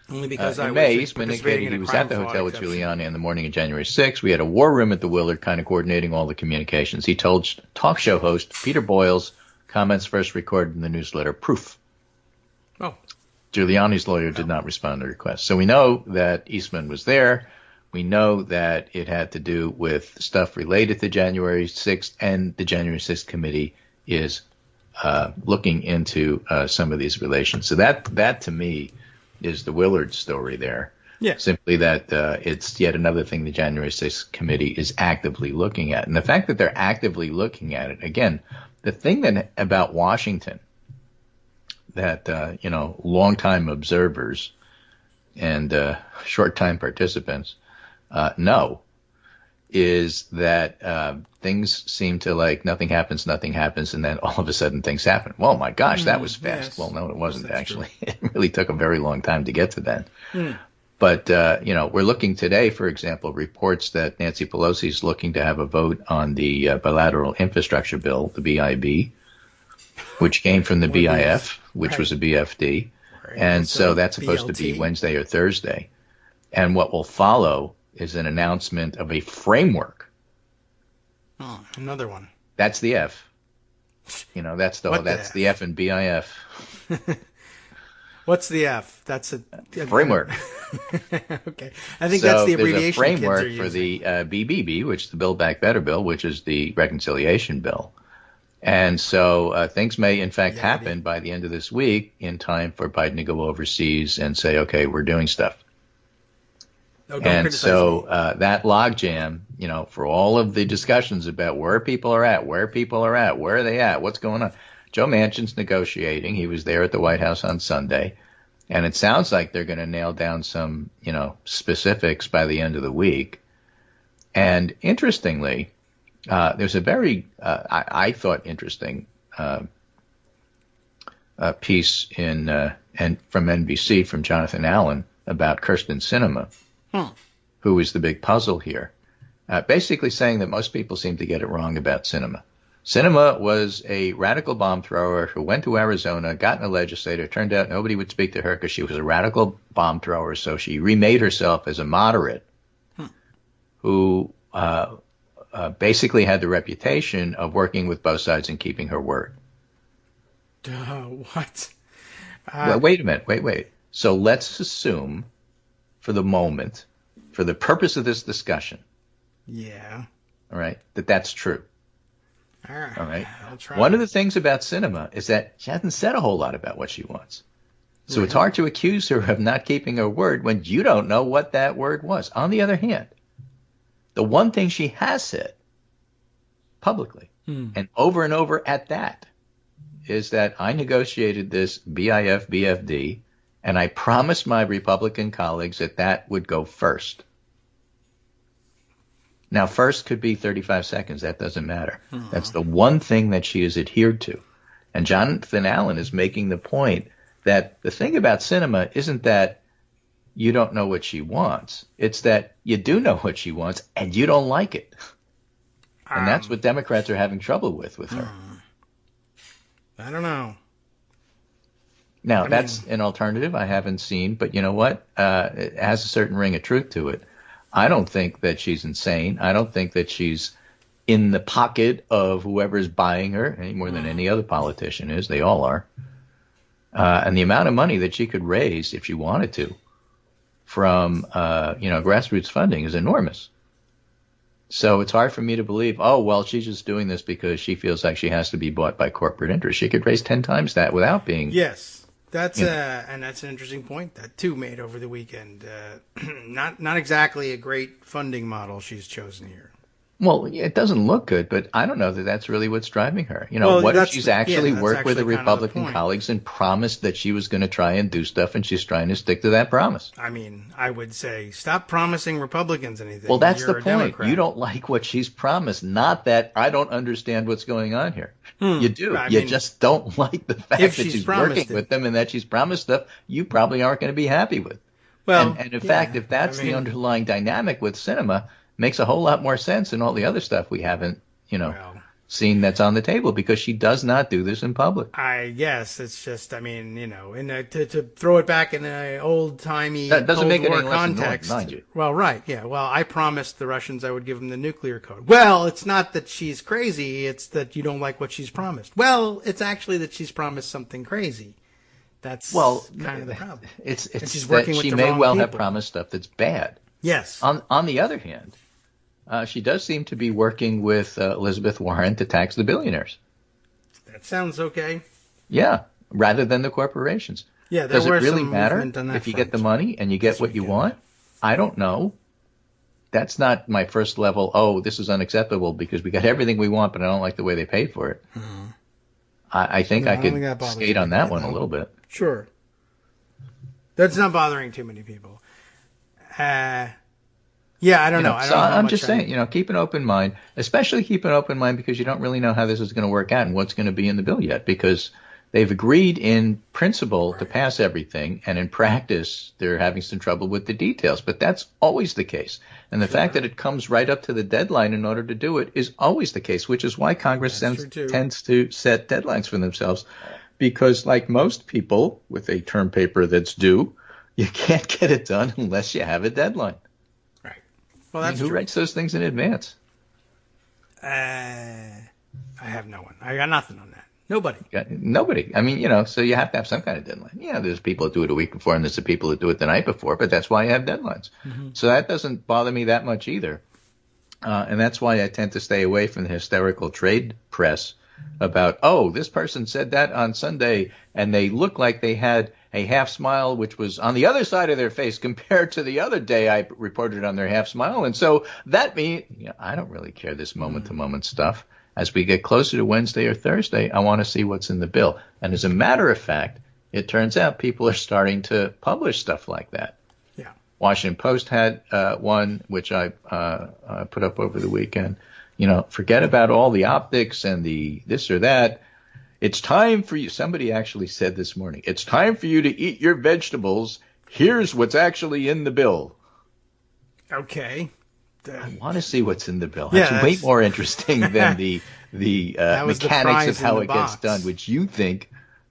Speaker 2: Only because
Speaker 3: in May, Eastman indicated he was at the hotel with Giuliani on the morning of January 6th. We had a war room at the Willard kind of coordinating all the communications. He told talk show host Peter Boyle's comments first recorded in the newsletter Proof.
Speaker 2: Oh.
Speaker 3: Giuliani's lawyer did not respond to the request. So we know that Eastman was there. We know that it had to do with stuff related to January 6th, and the January 6th committee is looking into some of these relations. So that to me is the Willard story there.
Speaker 2: Yeah.
Speaker 3: Simply that it's yet another thing the January 6th committee is actively looking at. And the fact that they're actively looking at it, again, the thing that about Washington that, longtime observers and short-time participants know is that things seem to like nothing happens, and then all of a sudden things happen. Well, my gosh, that was fast.
Speaker 2: Yes.
Speaker 3: Well, no, it wasn't actually. It really took a very long time to get to that. But, we're looking today, for example, reports that Nancy Pelosi is looking to have a vote on the bilateral infrastructure bill, the BIB, which came from the BIF, which was a BFD. Right. And so that's supposed to be Wednesday or Thursday. And what will follow is an announcement of a framework.
Speaker 2: Oh, another one.
Speaker 3: That's the F. That's the F in BIF.
Speaker 2: What's the F? That's a
Speaker 3: framework.
Speaker 2: Okay. I think that's the abbreviation.
Speaker 3: There's a framework for the BBB, which is the Build Back Better bill, which is the reconciliation bill. And so things may, in fact, happen by the end of this week in time for Biden to go overseas and say, okay, we're doing stuff. And so that logjam, for all of the discussions about where people are at, where are they at, what's going on. Joe Manchin's negotiating. He was there at the White House on Sunday. And it sounds like they're going to nail down some, specifics by the end of the week. And interestingly, there's a very, I thought, interesting piece and from NBC from Jonathan Allen about Kirsten Sinema, who is the big puzzle here, basically saying that most people seem to get it wrong about Sinema. Sinema was a radical bomb thrower who went to Arizona, got in a legislator. Turned out nobody would speak to her because she was a radical bomb thrower, so she remade herself as a moderate who basically had the reputation of working with both sides and keeping her word.
Speaker 2: What?
Speaker 3: Well, wait a minute. Wait. So let's assume for the moment, for the purpose of this discussion,
Speaker 2: yeah,
Speaker 3: all right, that's true.
Speaker 2: All right.
Speaker 3: All right.
Speaker 2: I'll try.
Speaker 3: One of the things about Sinema is that she hasn't said a whole lot about what she wants. So it's hard to accuse her of not keeping her word when you don't know what that word was. On the other hand, the one thing she has said publicly and over at that is that I negotiated this BIF BFD and I promised my Republican colleagues that that would go first. Now, first could be 35 seconds. That doesn't matter. That's the one thing that she has adhered to. And Jonathan Allen is making the point that the thing about Sinema isn't that you don't know what she wants. It's that you do know what she wants and you don't like it. And that's what Democrats are having trouble with her.
Speaker 2: I don't know.
Speaker 3: Now, that's an alternative I haven't seen, but you know what? It has a certain ring of truth to it. I don't think that she's insane. I don't think that she's in the pocket of whoever's buying her any more than any other politician is. They all are. And the amount of money that she could raise if she wanted to from, grassroots funding is enormous. So it's hard for me to believe, oh, well, she's just doing this because she feels like she has to be bought by corporate interests. She could raise 10 times that without being.
Speaker 2: Yes. That's and that's an interesting point that too made over the weekend. Not exactly a great funding model she's chosen here.
Speaker 3: Well, it doesn't look good, but I don't know that that's really what's driving her. What if she's actually worked with her Republican colleagues and promised that she was going to try and do stuff, and she's trying to stick to that promise?
Speaker 2: I mean, I would say stop promising Republicans anything.
Speaker 3: Well, that's
Speaker 2: You're
Speaker 3: the
Speaker 2: a
Speaker 3: point.
Speaker 2: Democrat.
Speaker 3: You don't like what she's promised, not that I don't understand what's going on here. You do.
Speaker 2: I
Speaker 3: You
Speaker 2: mean,
Speaker 3: just don't like the fact that she's working with them and that she's promised stuff you probably aren't going to be happy with.
Speaker 2: Well,
Speaker 3: and in fact, if that's the underlying dynamic with Sinema, makes a whole lot more sense than all the other stuff we haven't, seen that's on the table, because she does not do this in public.
Speaker 2: I guess it's just, to throw it back in an old-timey
Speaker 3: that doesn't
Speaker 2: Cold
Speaker 3: make it
Speaker 2: War
Speaker 3: any less
Speaker 2: context.
Speaker 3: annoying, mind you.
Speaker 2: Well, right, yeah. Well, I promised the Russians I would give them the nuclear code. Well, it's not that she's crazy, it's that you don't like what she's promised. Well, it's actually that she's promised something crazy. That's kind of the problem.
Speaker 3: It's
Speaker 2: she's
Speaker 3: that
Speaker 2: working with
Speaker 3: she
Speaker 2: the
Speaker 3: may
Speaker 2: wrong
Speaker 3: well have
Speaker 2: people.
Speaker 3: promised stuff that's bad.
Speaker 2: Yes.
Speaker 3: On the other hand, she does seem to be working with Elizabeth Warren to tax the billionaires.
Speaker 2: That sounds okay.
Speaker 3: Yeah, rather than the corporations.
Speaker 2: Yeah, there
Speaker 3: Does it
Speaker 2: were
Speaker 3: really
Speaker 2: some
Speaker 3: matter
Speaker 2: movement on that
Speaker 3: if you
Speaker 2: front
Speaker 3: get the money and you get what you want? I don't know. That's not my first level, oh, this is unacceptable because we got everything we want, but I don't like the way they paid for it. I think I could skate on that one a little bit.
Speaker 2: Sure. That's not bothering too many people. Yeah, I don't know. I don't know how
Speaker 3: I'm
Speaker 2: much
Speaker 3: just saying, keep an open mind, especially keep an open mind because you don't really know how this is going to work out and what's going to be in the bill yet, because they've agreed in principle to pass everything, and in practice they're having some trouble with the details. But that's always the case. And the fact that it comes right up to the deadline in order to do it is always the case, which is why Congress tends to set deadlines for themselves. Because like most people with a term paper that's due, you can't get it done unless you have a deadline.
Speaker 2: Right. Well, that's
Speaker 3: who
Speaker 2: true.
Speaker 3: writes those things in advance?
Speaker 2: I have no one. I got nothing on that. Nobody.
Speaker 3: Nobody. I mean, so you have to have some kind of deadline. Yeah, there's people that do it a week before and there's the people that do it the night before, but that's why you have deadlines. So that doesn't bother me that much either. And that's why I tend to stay away from the hysterical trade press about, oh, this person said that on Sunday and they look like they had a half smile, which was on the other side of their face compared to the other day I reported on their half smile. And so that means, I don't really care this moment-to-moment stuff. As we get closer to Wednesday or Thursday, I want to see what's in the bill. And as a matter of fact, it turns out people are starting to publish stuff like that.
Speaker 2: Yeah.
Speaker 3: Washington Post had one, which I put up over the weekend. Forget about all the optics and the this or that. It's time for you. Somebody actually said this morning, it's time for you to eat your vegetables. Here's what's actually in the bill.
Speaker 2: Okay.
Speaker 3: I want to see what's in the bill.
Speaker 2: Yeah,
Speaker 3: That's way more interesting than the
Speaker 2: That was the
Speaker 3: mechanics
Speaker 2: prize
Speaker 3: of how
Speaker 2: in
Speaker 3: it
Speaker 2: the
Speaker 3: gets
Speaker 2: box.
Speaker 3: done, which you think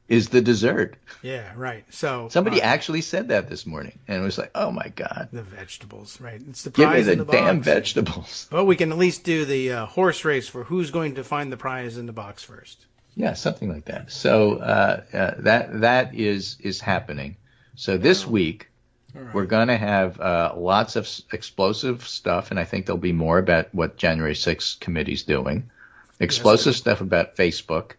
Speaker 3: is the dessert.
Speaker 2: Yeah, right. So
Speaker 3: Somebody actually said that this morning, and it was like, oh my God.
Speaker 2: the vegetables, right? It's the
Speaker 3: Give me
Speaker 2: prize
Speaker 3: the
Speaker 2: in the
Speaker 3: damn
Speaker 2: box.
Speaker 3: vegetables.
Speaker 2: But we can at least do the horse race for who's going to find the prize in the box first.
Speaker 3: Yeah, something like that. So that is happening. So this week, we're going to have lots of explosive stuff, and I think there'll be more about what January 6th committee's doing. Explosive stuff about Facebook,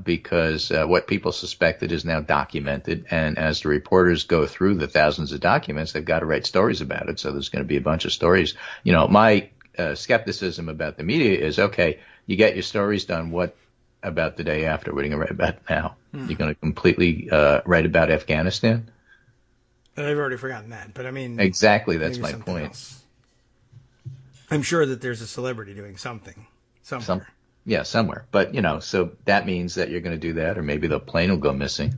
Speaker 3: because what people suspected is now documented, and as the reporters go through the thousands of documents, they've got to write stories about it, so there's going to be a bunch of stories. You know, my skepticism about the media is, okay, you get your stories done, what about the day after? What are you going to write about now? You're going to completely write about Afghanistan?
Speaker 2: I've already forgotten that, but I mean...
Speaker 3: Exactly, that's
Speaker 2: maybe
Speaker 3: my
Speaker 2: something
Speaker 3: point.
Speaker 2: else. I'm sure that there's a celebrity doing something somewhere.
Speaker 3: Yeah, somewhere. But, you know, so that means that you're going to do that, or maybe the plane will go missing,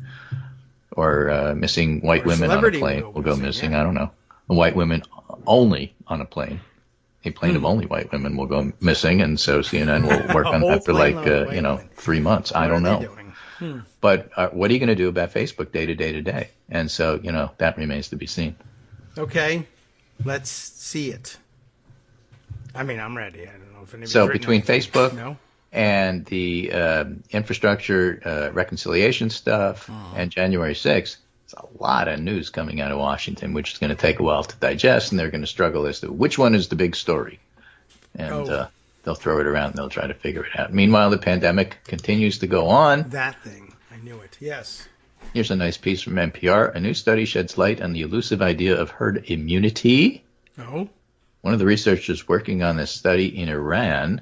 Speaker 3: or missing white women on a plane will go missing.
Speaker 2: Yeah.
Speaker 3: I don't know. White women only on a plane. A plane of only white women will go missing, and so CNN will work on that for like, 3 months. I don't know. But what are you going to do about Facebook day to day to day? And so, you know, that remains to be seen.
Speaker 2: Okay, let's see it. I mean, I'm ready. I don't know if anybody's
Speaker 3: So
Speaker 2: written
Speaker 3: between
Speaker 2: anything.
Speaker 3: Facebook
Speaker 2: No?
Speaker 3: and the infrastructure reconciliation stuff and January 6th, there's a lot of news coming out of Washington, which is going to take a while to digest, and they're going to struggle as to which one is the big story. And they'll throw it around and they'll try to figure it out. Meanwhile, the pandemic continues to go on.
Speaker 2: That thing. I knew it. Yes.
Speaker 3: Here's a nice piece from NPR. A new study sheds light on the elusive idea of herd immunity.
Speaker 2: Oh?
Speaker 3: One of the researchers working on this study in Iran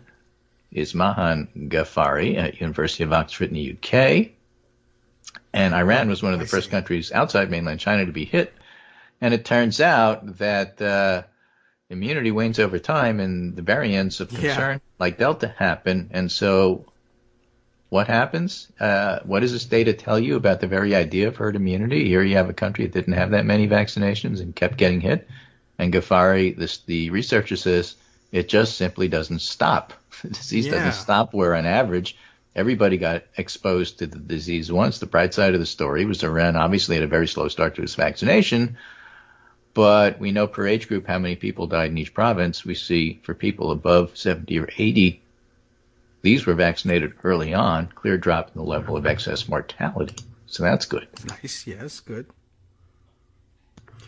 Speaker 3: is Mahan Ghaffari at University of Oxford in the UK. And Iran was one of the first countries outside mainland China to be hit. And it turns out that immunity wanes over time and the variants of concern like Delta happen. And so what happens? What does this data tell you about the very idea of herd immunity? Here you have a country that didn't have that many vaccinations and kept getting hit. And Ghaffari, the researcher, says it just simply doesn't stop. The disease doesn't stop, where on average everybody got exposed to the disease once. The bright side of the story was Iran obviously had a very slow start to its vaccination, but we know per age group how many people died in each province. We see for people above 70 or 80, these were vaccinated early on, clear drop in the level of excess mortality. So that's good.
Speaker 2: Nice. Yes, good.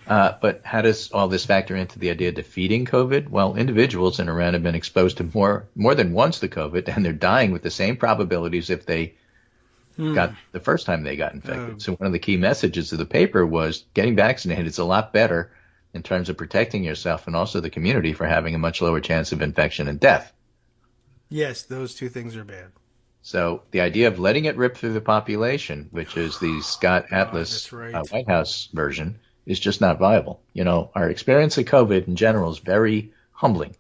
Speaker 3: But how does all this factor into the idea of defeating COVID? Well, individuals in Iran have been exposed to more than once the COVID, and they're dying with the same probabilities if they got the first time they got infected. So one of the key messages of the paper was getting vaccinated is a lot better in terms of protecting yourself and also the community for having a much lower chance of infection and death.
Speaker 2: Yes, those two things are bad.
Speaker 3: So the idea of letting it rip through the population, which is the Scott Atlas White House version, is just not viable. You know, our experience of COVID in general is very humbling.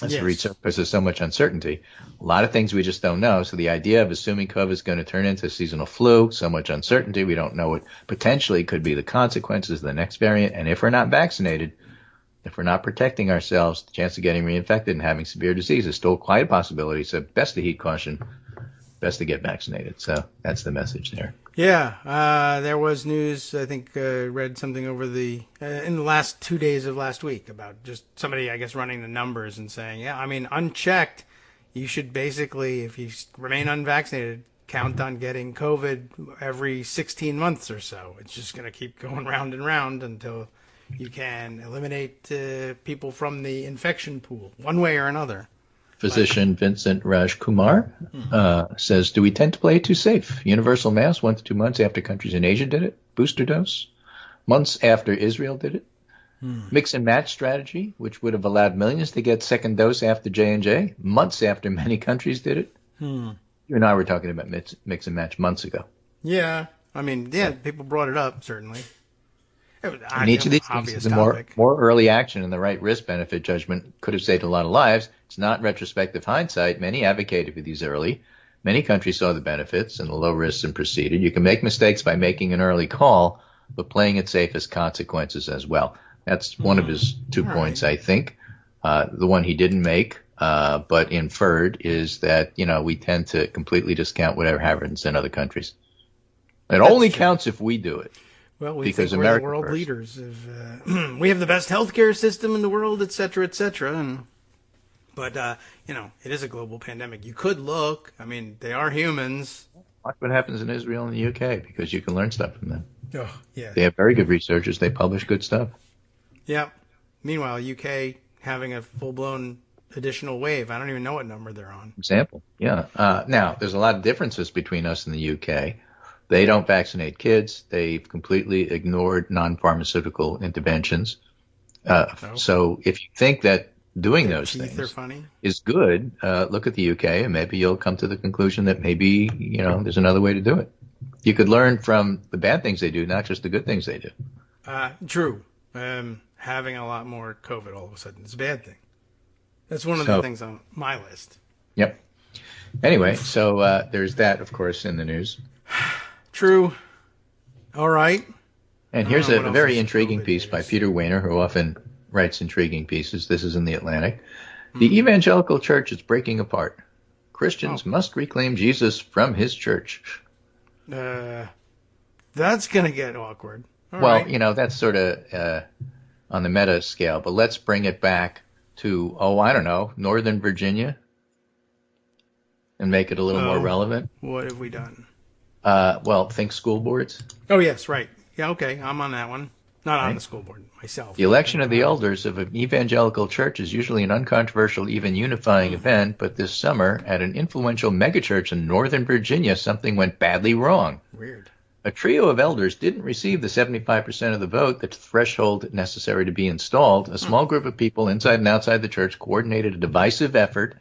Speaker 3: As it resurfaces so much uncertainty. A lot of things we just don't know. So the idea of assuming COVID is going to turn into seasonal flu, so much uncertainty, we don't know what potentially could be the consequences of the next variant. And if we're not vaccinated, if we're not protecting ourselves, the chance of getting reinfected and having severe disease is still quite a possibility. So best to heed caution, best to get vaccinated. So that's the message there.
Speaker 2: Yeah, there was news, I think, read something over in the last 2 days of last week about just somebody, I guess, running the numbers and saying, yeah, I mean, unchecked, you should basically, if you remain unvaccinated, count on getting COVID every 16 months or so. It's just going to keep going round and round until you can eliminate people from the infection pool, one way or another.
Speaker 3: Physician Vincent Raj Kumar says, do we tend to play it too safe? Universal mask 1 to 2 months after countries in Asia did it. Booster dose. Months after Israel did it. Mix and match strategy, which would have allowed millions to get second dose after J&J. Months after many countries did it. You and I were talking about mix and match months ago.
Speaker 2: Yeah. I mean, people brought it up, certainly.
Speaker 3: In each of these cases, the more early action and the right risk-benefit judgment could have saved a lot of lives. It's not retrospective hindsight. Many advocated for these early. Many countries saw the benefits and the low risks and proceeded. You can make mistakes by making an early call, but playing it safe has consequences as well. That's one of his 2 points, I think. The one he didn't make, but inferred, is that, we tend to completely discount whatever happens in other countries. It only counts if we do it.
Speaker 2: Well, we
Speaker 3: because
Speaker 2: think we're
Speaker 3: America
Speaker 2: the world
Speaker 3: first.
Speaker 2: leaders. We have the best healthcare system in the world, et cetera, et cetera. But it is a global pandemic. You could look. I mean, they are humans.
Speaker 3: Watch what happens in Israel and the UK, because you can learn stuff from them.
Speaker 2: Oh, yeah.
Speaker 3: They have very good researchers. They publish good stuff.
Speaker 2: Yeah. Meanwhile, UK having a full-blown additional wave. I don't even know what number they're on.
Speaker 3: Example. Yeah. Now, there's a lot of differences between us and the UK. They don't vaccinate kids. They've completely ignored non-pharmaceutical interventions. So if you think that doing those
Speaker 2: Teeth
Speaker 3: things
Speaker 2: are funny.
Speaker 3: is good, look at the UK, and maybe you'll come to the conclusion that maybe, there's another way to do it. You could learn from the bad things they do, not just the good things they do.
Speaker 2: True. Having a lot more COVID all of a sudden is a bad thing. That's one of the things on my list.
Speaker 3: Yep. Anyway, so there's that, of course, in the news.
Speaker 2: True. All right.
Speaker 3: And here's a very intriguing piece by Peter Wehner, who often writes intriguing pieces. This is in The Atlantic. The evangelical church is breaking apart. Christians must reclaim Jesus from his church.
Speaker 2: That's going to get awkward. All
Speaker 3: well,
Speaker 2: right.
Speaker 3: That's sort of on the meta scale, but let's bring it back to, I don't know, Northern Virginia, and make it a little more relevant.
Speaker 2: What have we done?
Speaker 3: Think school boards.
Speaker 2: Oh, yes, right. Yeah, okay, I'm on that one. Not on the school board, myself.
Speaker 3: The election of the elders of an evangelical church is usually an uncontroversial, even unifying event, but this summer, at an influential megachurch in Northern Virginia, something went badly wrong.
Speaker 2: Weird.
Speaker 3: A trio of elders didn't receive the 75% of the vote, the threshold necessary to be installed. A small group of people inside and outside the church coordinated a divisive effort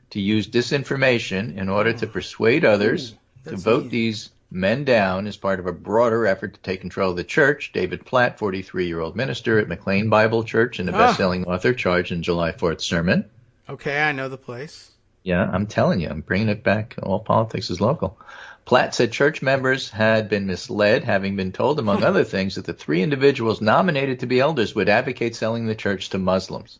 Speaker 3: to use disinformation in order to persuade others to vote these men down as part of a broader effort to take control of the church. David Platt, 43-year-old minister at McLean Bible Church and a best-selling author, charged in July 4th sermon.
Speaker 2: Okay, I know the place.
Speaker 3: Yeah, I'm telling you, I'm bringing it back. All politics is local. Platt said church members had been misled, having been told, among other things, that the three individuals nominated to be elders would advocate selling the church to Muslims.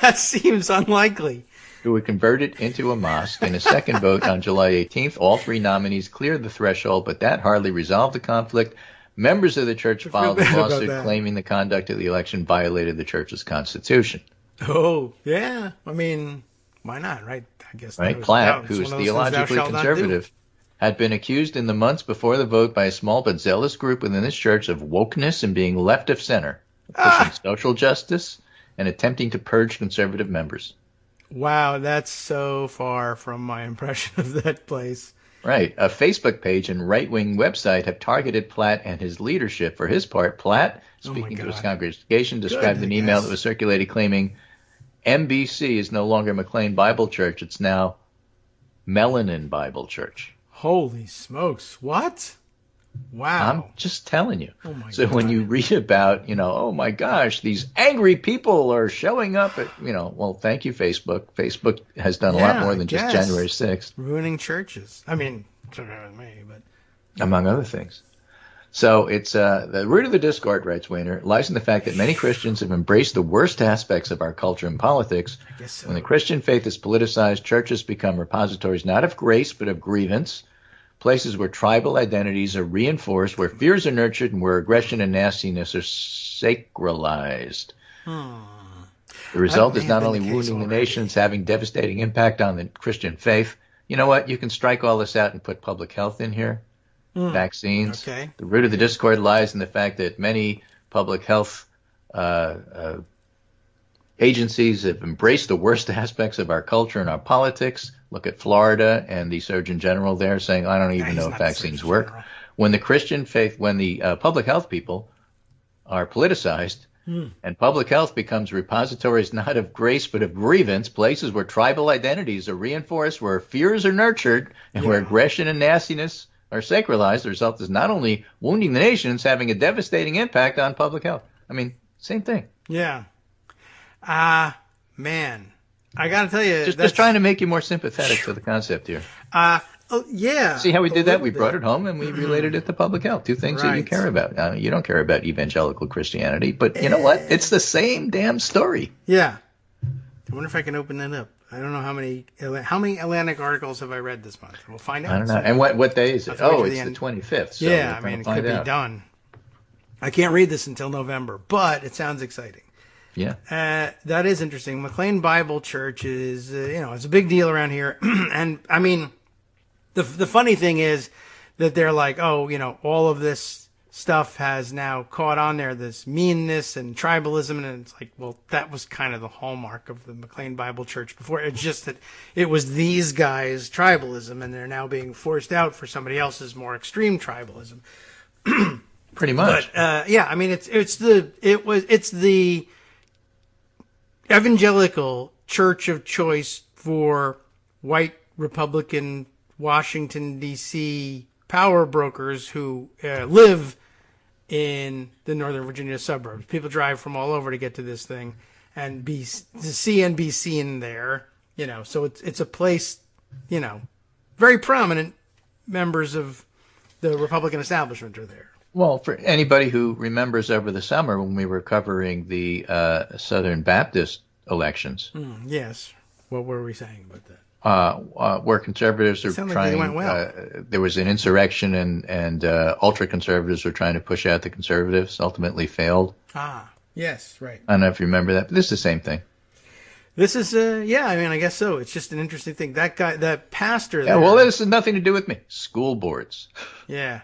Speaker 2: That seems unlikely.
Speaker 3: Who would convert it into a mosque. In a second vote on July 18th, all three nominees cleared the threshold, but that hardly resolved the conflict. Members of the church filed a lawsuit claiming the conduct of the election violated the church's constitution.
Speaker 2: Oh, yeah. I mean, why not, right? I guess.
Speaker 3: Right. Platt, who is theologically conservative, had been accused in the months before the vote by a small but zealous group within this church of wokeness and being left of center, pushing social justice and attempting to purge conservative members.
Speaker 2: Wow, that's so far from my impression of that place.
Speaker 3: Right. A Facebook page and right-wing website have targeted Platt and his leadership. For his part, Platt, speaking to his congregation, described an email that was circulated claiming MBC is no longer McLean Bible Church. It's now Melanin Bible Church.
Speaker 2: Holy smokes. What? Wow.
Speaker 3: I'm just telling you.
Speaker 2: Oh my
Speaker 3: so
Speaker 2: God.
Speaker 3: when you read about, oh my gosh, these angry people are showing up at, well, thank you, Facebook. Facebook has done a lot more than just January 6th.
Speaker 2: Ruining churches. I mean, me, but.
Speaker 3: Among other things. So it's the root of the discord, writes Wehner, lies in the fact that many Christians have embraced the worst aspects of our culture and politics.
Speaker 2: I guess so.
Speaker 3: When the Christian faith is politicized, churches become repositories not of grace but of grievance, places where tribal identities are reinforced, where fears are nurtured, and where aggression and nastiness are sacralized. The result is not only wounding the nation, it's having devastating impact on the Christian faith. You know what? You can strike all this out and put public health in here. Vaccines.
Speaker 2: Okay.
Speaker 3: The root of the discord lies in the fact that many public health agencies have embraced the worst aspects of our culture and our politics. Look at Florida and the Surgeon General there saying, I don't even know if vaccines work. When the Christian faith, when the public health people are politicized and public health becomes repositories not of grace but of grievance, places where tribal identities are reinforced, where fears are nurtured, and where aggression and nastiness are sacralized, the result is not only wounding the nation, it's having a devastating impact on public health. I mean, same thing.
Speaker 2: Yeah. Man. I got to tell you.
Speaker 3: Just trying to make you more sympathetic to the concept here.
Speaker 2: Yeah.
Speaker 3: See how we did that? We
Speaker 2: bit.
Speaker 3: brought it home and we related it to public health. Two things that you
Speaker 2: Right.
Speaker 3: care about. You don't care about evangelical Christianity, but you know what? It's the same damn story.
Speaker 2: Yeah. I wonder if I can open that up. I don't know how many Atlantic articles have I read this month. We'll find out.
Speaker 3: I don't know. And what day is it?
Speaker 2: I'll have to
Speaker 3: Oh,
Speaker 2: wait
Speaker 3: it's
Speaker 2: till
Speaker 3: the
Speaker 2: the
Speaker 3: 25th. So
Speaker 2: Yeah,
Speaker 3: we're
Speaker 2: I mean, it
Speaker 3: gonna
Speaker 2: could
Speaker 3: find
Speaker 2: be
Speaker 3: out.
Speaker 2: done. I can't read this until November, but it sounds exciting.
Speaker 3: Yeah.
Speaker 2: That is interesting. McLean Bible Church is, it's a big deal around here. And, I mean, the funny thing is that they're like, all of this stuff has now caught on there, this meanness and tribalism. And it's like, well, that was kind of the hallmark of the McLean Bible Church before. It's just that it was these guys' tribalism, and they're now being forced out for somebody else's more extreme tribalism.
Speaker 3: Pretty much.
Speaker 2: But, I mean, it's the evangelical church of choice for white Republican Washington, D.C. power brokers who live in the Northern Virginia suburbs. People drive from all over to get to this thing and to see and be seen there. So it's a place, very prominent members of the Republican establishment are there.
Speaker 3: Well, for anybody who remembers over the summer when we were covering the Southern Baptist elections.
Speaker 2: Yes. What were we saying about that?
Speaker 3: Where conservatives are
Speaker 2: Sounded like
Speaker 3: trying,
Speaker 2: they went well.
Speaker 3: there was an insurrection and ultra-conservatives were trying to push out the conservatives, ultimately failed.
Speaker 2: Ah, yes, right.
Speaker 3: I don't know if you remember that, but this is the same thing.
Speaker 2: This is, I guess so. It's just an interesting thing. That pastor
Speaker 3: Yeah,
Speaker 2: there.
Speaker 3: well, this has nothing to do with me. School boards.
Speaker 2: Yeah,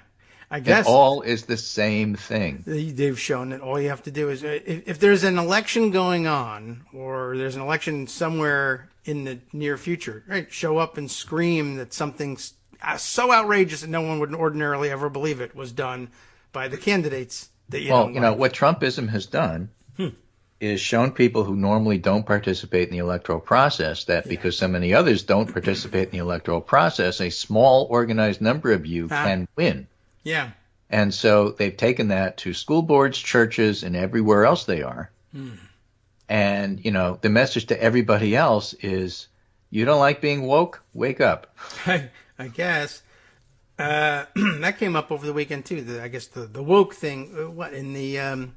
Speaker 2: I guess.
Speaker 3: It all is the same thing.
Speaker 2: They've shown that all you have to do is, if there's an election going on, or there's an election somewhere in the near future, right, show up and scream that something's so outrageous that no one would ordinarily ever believe it was done by the candidates that you don't like.
Speaker 3: What Trumpism has done is shown people who normally don't participate in the electoral process that because so many others don't participate in the electoral process, a small organized number of you can win.
Speaker 2: Yeah.
Speaker 3: And so they've taken that to school boards, churches, and everywhere else they are. And, the message to everybody else is, you don't like being woke? Wake up.
Speaker 2: I guess. That came up over the weekend, too. I guess the woke thing, in the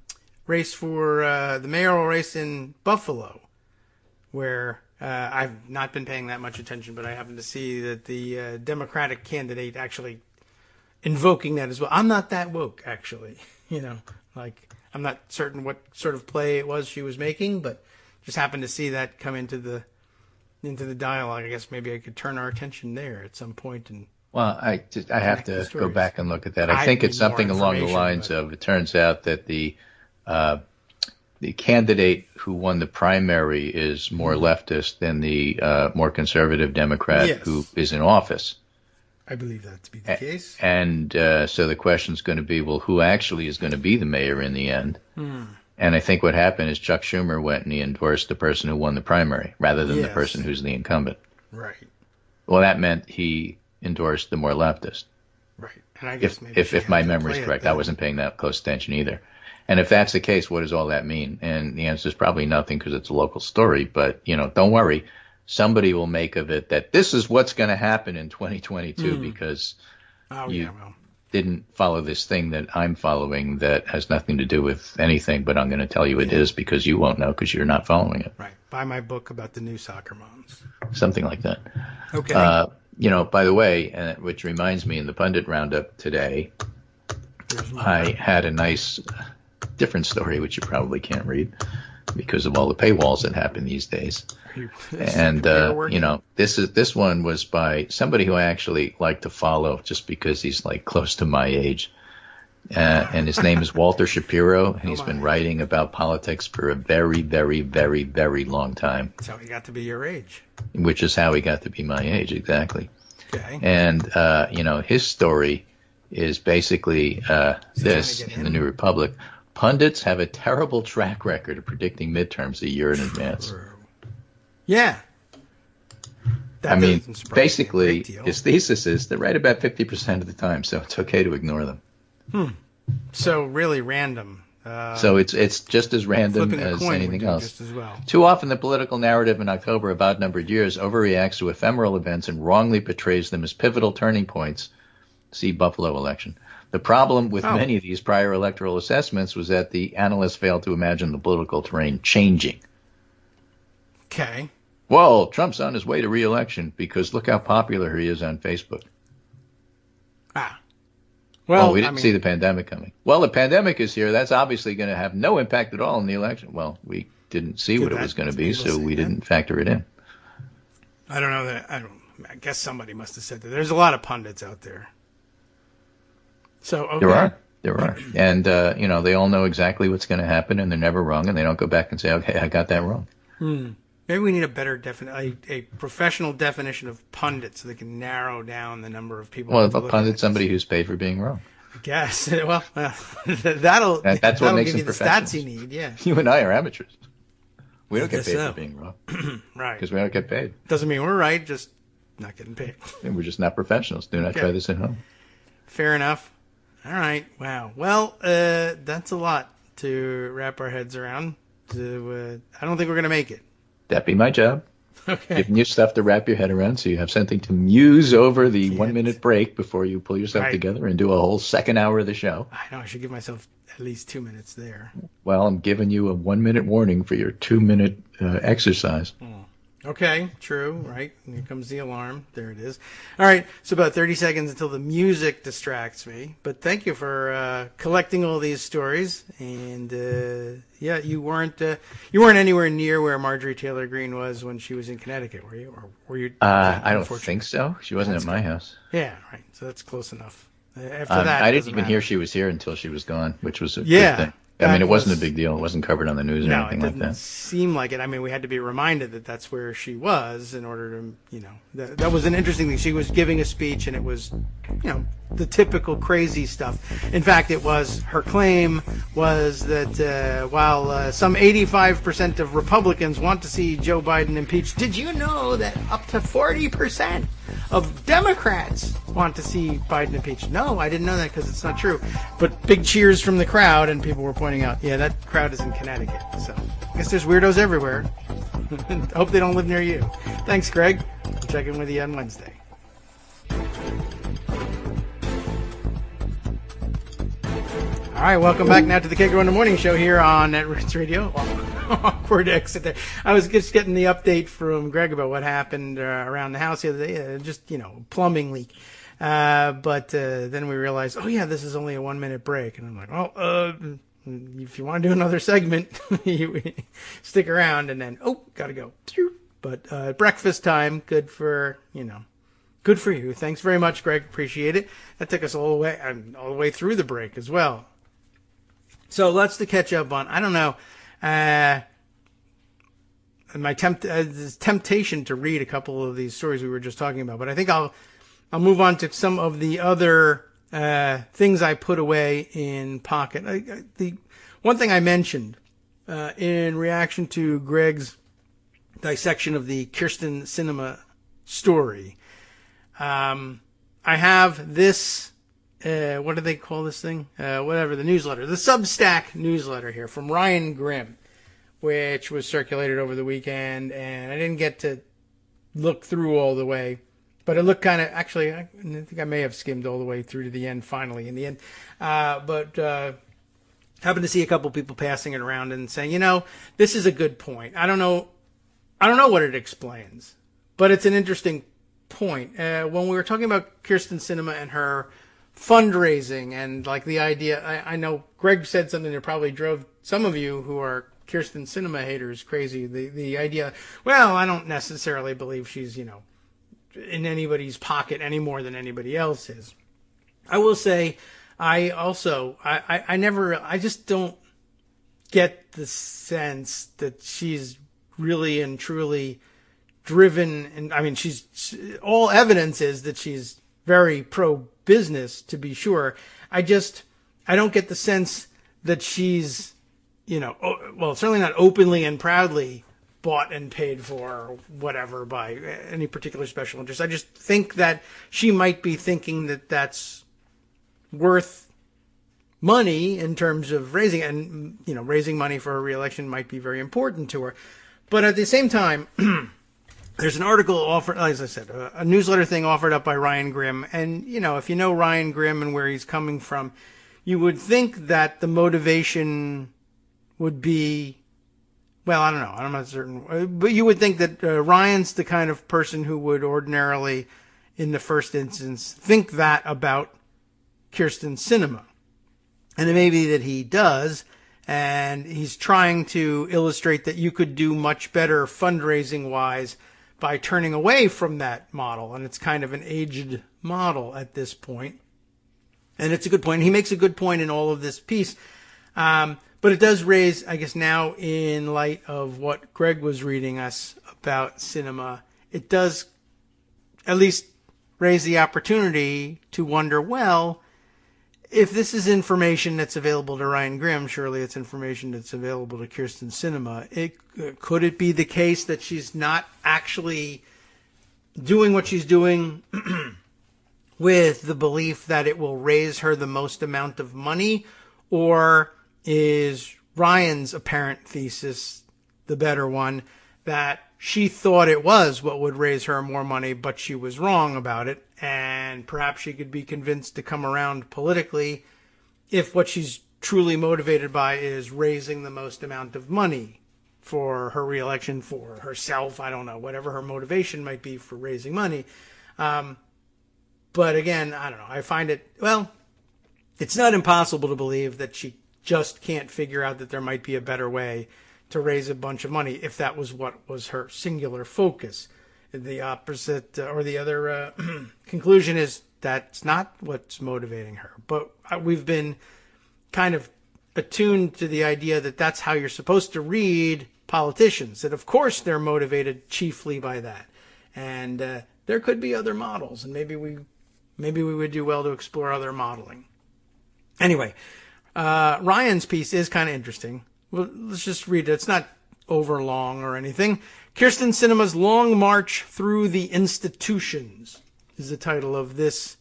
Speaker 2: race for the mayoral race in Buffalo, where I've not been paying that much attention, but I happened to see that the Democratic candidate actually invoking that as well. I'm not that woke, actually. I'm not certain what sort of play it was she was making, but just happened to see that come into the dialogue. I guess maybe I could turn our attention there at some point.
Speaker 3: Well, I have to go back and look at that. I think it's something along the lines of, it turns out that the candidate who won the primary is more leftist than the more conservative Democrat who is in office.
Speaker 2: I believe that to be the case.
Speaker 3: And so the question's going to be, well, who actually is going to be the mayor in the end? And I think what happened is Chuck Schumer went and he endorsed the person who won the primary rather than the person who's the incumbent.
Speaker 2: Right.
Speaker 3: Well, that meant he endorsed the more leftist.
Speaker 2: Right. And I guess
Speaker 3: if my memory is correct, I wasn't paying that close attention either. And if that's the case, what does all that mean? And the answer is probably nothing because it's a local story. But, don't worry. Somebody will make of it that this is what's going to happen in 2022 because didn't follow this thing that I'm following that has nothing to do with anything, but I'm going to tell you it is because you won't know because you're not following it.
Speaker 2: Right. Buy my book about the new soccer moms.
Speaker 3: Something like that.
Speaker 2: Okay.
Speaker 3: By the way, which reminds me, in the Pundit Roundup today, I had a nice different story, which you probably can't read because of all the paywalls that happen these days. And, this one was by somebody who I actually like to follow just because he's like close to my age. And his name is Walter Shapiro, and he's been writing about politics for a very, very, very, very long time.
Speaker 2: That's how he got to be your age.
Speaker 3: Which is how he got to be my age, exactly.
Speaker 2: Okay.
Speaker 3: And, his story is basically this in the New Republic. Pundits have a terrible track record of predicting midterms a year in advance.
Speaker 2: Yeah.
Speaker 3: Basically, his thesis is they're right about 50% of the time, so it's okay to ignore them.
Speaker 2: So really random.
Speaker 3: So it's just as random
Speaker 2: Flipping a
Speaker 3: as
Speaker 2: coin would
Speaker 3: anything
Speaker 2: do
Speaker 3: else.
Speaker 2: just as well.
Speaker 3: Too often the political narrative in October of outnumbered years overreacts to ephemeral events and wrongly portrays them as pivotal turning points. See Buffalo election. The problem with many of these prior electoral assessments was that the analysts failed to imagine the political terrain changing.
Speaker 2: Okay.
Speaker 3: Well, Trump's on his way to re-election because look how popular he is on Facebook. Well, we didn't see the pandemic coming. Well, the pandemic is here. That's obviously going to have no impact at all in the election. Well, we didn't see what it was going to be, so we didn't factor it in.
Speaker 2: I don't know that. I guess somebody must have said that. There's a lot of pundits out there. So okay.
Speaker 3: There are, and they all know exactly what's going to happen, and they're never wrong, and they don't go back and say, "Okay, I got that wrong."
Speaker 2: Maybe we need a better a professional definition of pundit so they can narrow down the number of people.
Speaker 3: Well, a pundit's somebody who's paid for being wrong.
Speaker 2: I guess. Well, that's
Speaker 3: what makes
Speaker 2: give you
Speaker 3: them
Speaker 2: the stats you need. Yeah.
Speaker 3: You and I are amateurs. We don't get paid for being wrong.
Speaker 2: Right.
Speaker 3: Because we don't get paid.
Speaker 2: Doesn't mean we're right, just not getting paid.
Speaker 3: And we're just not professionals. Do not try this at home.
Speaker 2: Fair enough. All right. Wow. Well, that's a lot to wrap our heads around. I don't think we're going to make it.
Speaker 3: That'd be my job.
Speaker 2: Okay.
Speaker 3: Giving you stuff to wrap your head around so you have something to muse over the 1 minute break before you pull yourself together and do a whole second hour of the show.
Speaker 2: I know. I should give myself at least 2 minutes there.
Speaker 3: Well, I'm giving you a 1 minute warning for your 2 minute exercise.
Speaker 2: Okay, true, right. Here comes the alarm. There it is. All right, so about 30 seconds until the music distracts me. But thank you for collecting all these stories. And you weren't anywhere near where Marjorie Taylor Greene was when she was in Connecticut, were you? Or were you?
Speaker 3: I don't think so. She wasn't at my house.
Speaker 2: Yeah, right. So that's close enough. After that,
Speaker 3: I didn't even hear she was here until she was gone, which was a
Speaker 2: good
Speaker 3: thing. I mean, it wasn't a big deal. It wasn't covered on the news or anything like that.
Speaker 2: No, it didn't seem like it. I mean, we had to be reminded that that's where she was in order to, that was an interesting thing. She was giving a speech, and it was, the typical crazy stuff. In fact, her claim was that while some 85% of Republicans want to see Joe Biden impeached, did you know that up to 40% of Democrats want to see Biden impeached? No, I didn't know that because it's not true. But big cheers from the crowd, and people were pointing out, yeah, that crowd is in Connecticut. So I guess there's weirdos everywhere. Hope they don't live near you. Thanks, Greg. I'll check in with you on Wednesday. All right, welcome back now to the Kagro in the Morning Show here on Netroots Radio. Awkward exit there. I was just getting the update from Greg about what happened around the house the other day. Just, plumbing leak. But then we realized, this is only a 1 minute break. And I'm like, if you want to do another segment, you stick around. And then, gotta go. But breakfast time, good for you. Thanks very much, Greg. Appreciate it. That took us all the way through the break as well. So lots to catch up on. I don't know. My temptation to read a couple of these stories we were just talking about, but I think I'll move on to some of the other things I put away in pocket. The one thing I mentioned in reaction to Greg's dissection of the Kyrsten Sinema story, I have this. What do they call this thing? The newsletter. The Substack newsletter here from Ryan Grimm, which was circulated over the weekend, and I didn't get to look through all the way, but it looked kind of, actually, I think I may have skimmed all the way through to the end, finally, in the end. But happened to see a couple people passing it around and saying, this is a good point. I don't know what it explains, but it's an interesting point. When we were talking about Kyrsten Sinema and her fundraising and like the idea, I know Greg said something that probably drove some of you who are Kyrsten Sinema haters crazy. The idea, well, I don't necessarily believe she's, in anybody's pocket any more than anybody else is. I will say, I just don't get the sense that she's really and truly driven. And I mean, all evidence is that she's very pro-business, to be sure. I don't get the sense that she's, certainly not openly and proudly bought and paid for whatever by any particular special interest. I just think that she might be thinking that that's worth money in terms of raising, and raising money for her reelection might be very important to her. But at the same time, there's an article offered, as I said, a newsletter thing offered up by Ryan Grimm. And, if you know Ryan Grimm and where he's coming from, you would think that the motivation would be, well, I don't know. I'm not certain. But you would think that Ryan's the kind of person who would ordinarily, in the first instance, think that about Kyrsten Sinema. And it may be that he does, and he's trying to illustrate that you could do much better fundraising-wise by turning away from that model. And it's kind of an aged model at this point. And it's a good point. He makes a good point in all of this piece. But it does raise, I guess now in light of what Greg was reading us about Sinema, it does at least raise the opportunity to wonder, well, if this is information that's available to Ryan Grimm, surely it's information that's available to Kyrsten Sinema. Could it be the case that she's not actually doing what she's doing with the belief that it will raise her the most amount of money? Or is Ryan's apparent thesis the better one, that she thought it was what would raise her more money, but she was wrong about it, and perhaps she could be convinced to come around politically if what she's truly motivated by is raising the most amount of money for her reelection, for herself, I don't know, whatever her motivation might be for raising money. But again, I don't know. I find it, well, it's not impossible to believe that she just can't figure out that there might be a better way to raise a bunch of money if that was what was her singular focus. The opposite or the other conclusion is that's not what's motivating her. But we've been kind of attuned to the idea that that's how you're supposed to read politicians, that of course they're motivated chiefly by that. And there could be other models, and maybe we would do well to explore other modeling. Anyway, Ryan's piece is kind of interesting. Well, let's just read it. It's not over long or anything. Kyrsten Sinema's Long March Through the Institutions is the title of this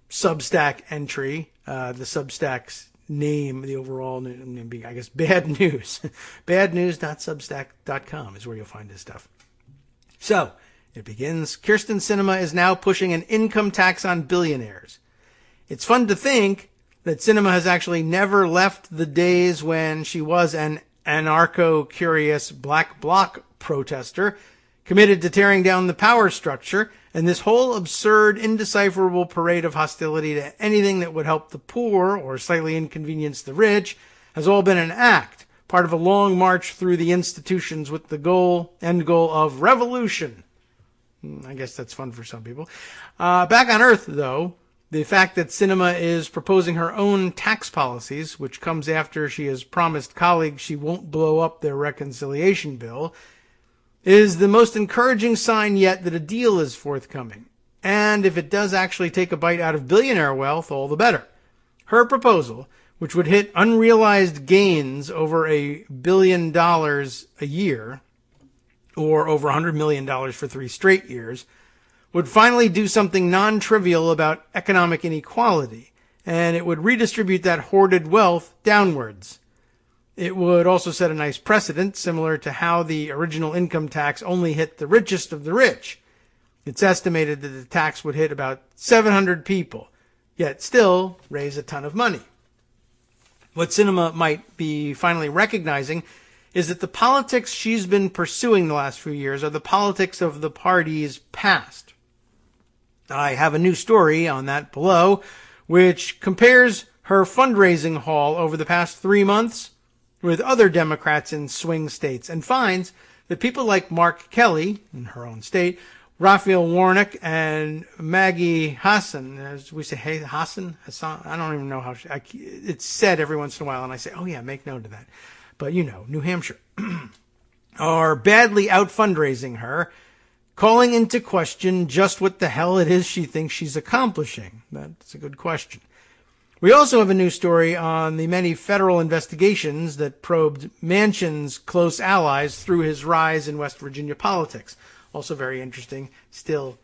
Speaker 2: Substack entry. The Substack's name, the overall name being, I guess, Bad News. Badnews.substack.com is where you'll find this stuff. So, it begins, Kyrsten Sinema is now pushing an income tax on billionaires. It's fun to think that Sinema has actually never left the days when she was an anarcho-curious black bloc protester committed to tearing down the power structure, and this whole absurd, indecipherable parade of hostility to anything that would help the poor or slightly inconvenience the rich has all been an act, part of a long march through the institutions with the end goal of revolution. I guess that's fun for some people. Back on Earth, though, the fact that Sinema is proposing her own tax policies, which comes after she has promised colleagues she won't blow up their reconciliation bill, is the most encouraging sign yet that a deal is forthcoming. And if it does actually take a bite out of billionaire wealth, all the better. Her proposal, which would hit unrealized gains over $1 billion a year, or over $100 million for 3 straight years, would finally do something non-trivial about economic inequality, and it would redistribute that hoarded wealth downwards. It would also set a nice precedent, similar to how the original income tax only hit the richest of the rich. It's estimated that the tax would hit about 700 people, yet still raise a ton of money. What Sinema might be finally recognizing is that the politics she's been pursuing the last few years are the politics of the party's past. I have a new story on that below, which compares her fundraising haul over the past 3 months with other Democrats in swing states, and finds that people like Mark Kelly, in her own state, Raphael Warnock, and Maggie Hassan, as we say, hey, Hassan, I don't even know how it's said every once in a while, and I say, oh yeah, make note of that. But New Hampshire, are badly out fundraising her, calling into question just what the hell it is she thinks she's accomplishing. That's a good question. We also have a new story on the many federal investigations that probed Manchin's close allies through his rise in West Virginia politics. Also very interesting, still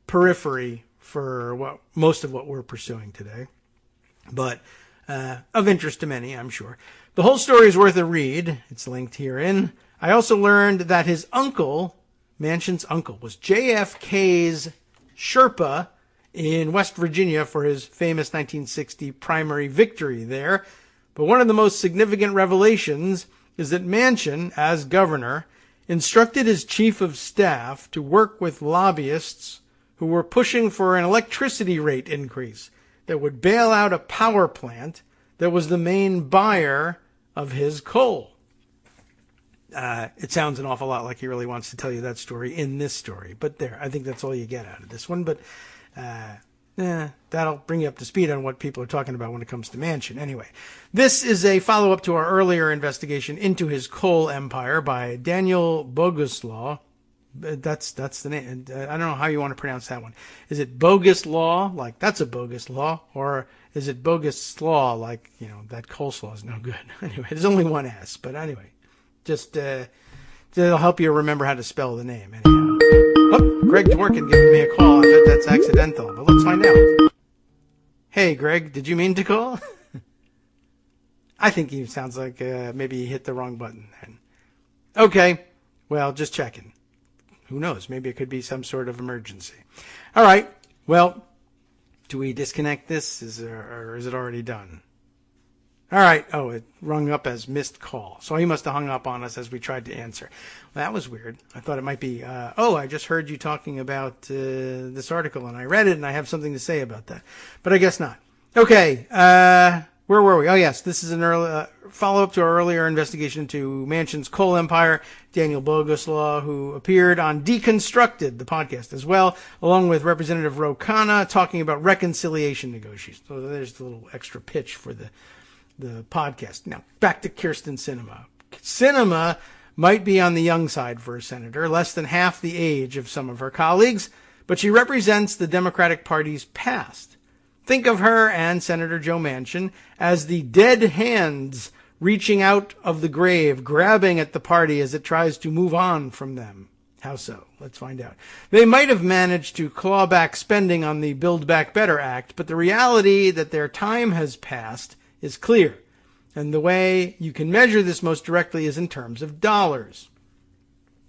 Speaker 2: periphery for most of what we're pursuing today. but of interest to many, I'm sure. The whole story is worth a read. It's linked herein. I also learned that his uncle, Manchin's uncle, was JFK's Sherpa in West Virginia for his famous 1960 primary victory there. But one of the most significant revelations is that Manchin, as governor, instructed his chief of staff to work with lobbyists who were pushing for an electricity rate increase that would bail out a power plant that was the main buyer of his coal. It sounds an awful lot like he really wants to tell you that story in this story. But there, I think that's all you get out of this one. But that'll bring you up to speed on what people are talking about when it comes to Manchin. Anyway, this is a follow-up to our earlier investigation into his coal empire by Daniel Boguslaw. That's the name. I don't know how you want to pronounce that one. Is it bogus law, like that's a bogus law, or is it bogus slaw, like, you know, that coleslaw is no good? Anyway, there's only one S, but anyway, just it'll help you remember how to spell the name. Anyhow. Oh, Greg Dworkin giving me a call. I bet that's accidental, but let's find out. Hey, Greg, did you mean to call? I think he sounds like maybe he hit the wrong button then. Okay, well, just checking. Who knows? Maybe it could be some sort of emergency. All right. Well, do we disconnect this? Or is it already done? All right. Oh, it rung up as missed call. So he must have hung up on us as we tried to answer. Well, that was weird. I thought it might be, I just heard you talking about this article, and I read it, and I have something to say about that. But I guess not. Okay. Where were we? Oh, yes. This is an early follow-up to our earlier investigation into Manchin's coal empire. Daniel Boguslaw, who appeared on Deconstructed, the podcast as well, along with Representative Ro Khanna, talking about reconciliation negotiations. So there's the little extra pitch for the podcast. Now, back to Kyrsten Sinema. Sinema might be on the young side for a senator, less than half the age of some of her colleagues, but she represents the Democratic Party's past. Think of her and Senator Joe Manchin as the dead hands reaching out of the grave, grabbing at the party as it tries to move on from them. How so? Let's find out. They might have managed to claw back spending on the Build Back Better Act, but the reality that their time has passed is clear. And the way you can measure this most directly is in terms of dollars.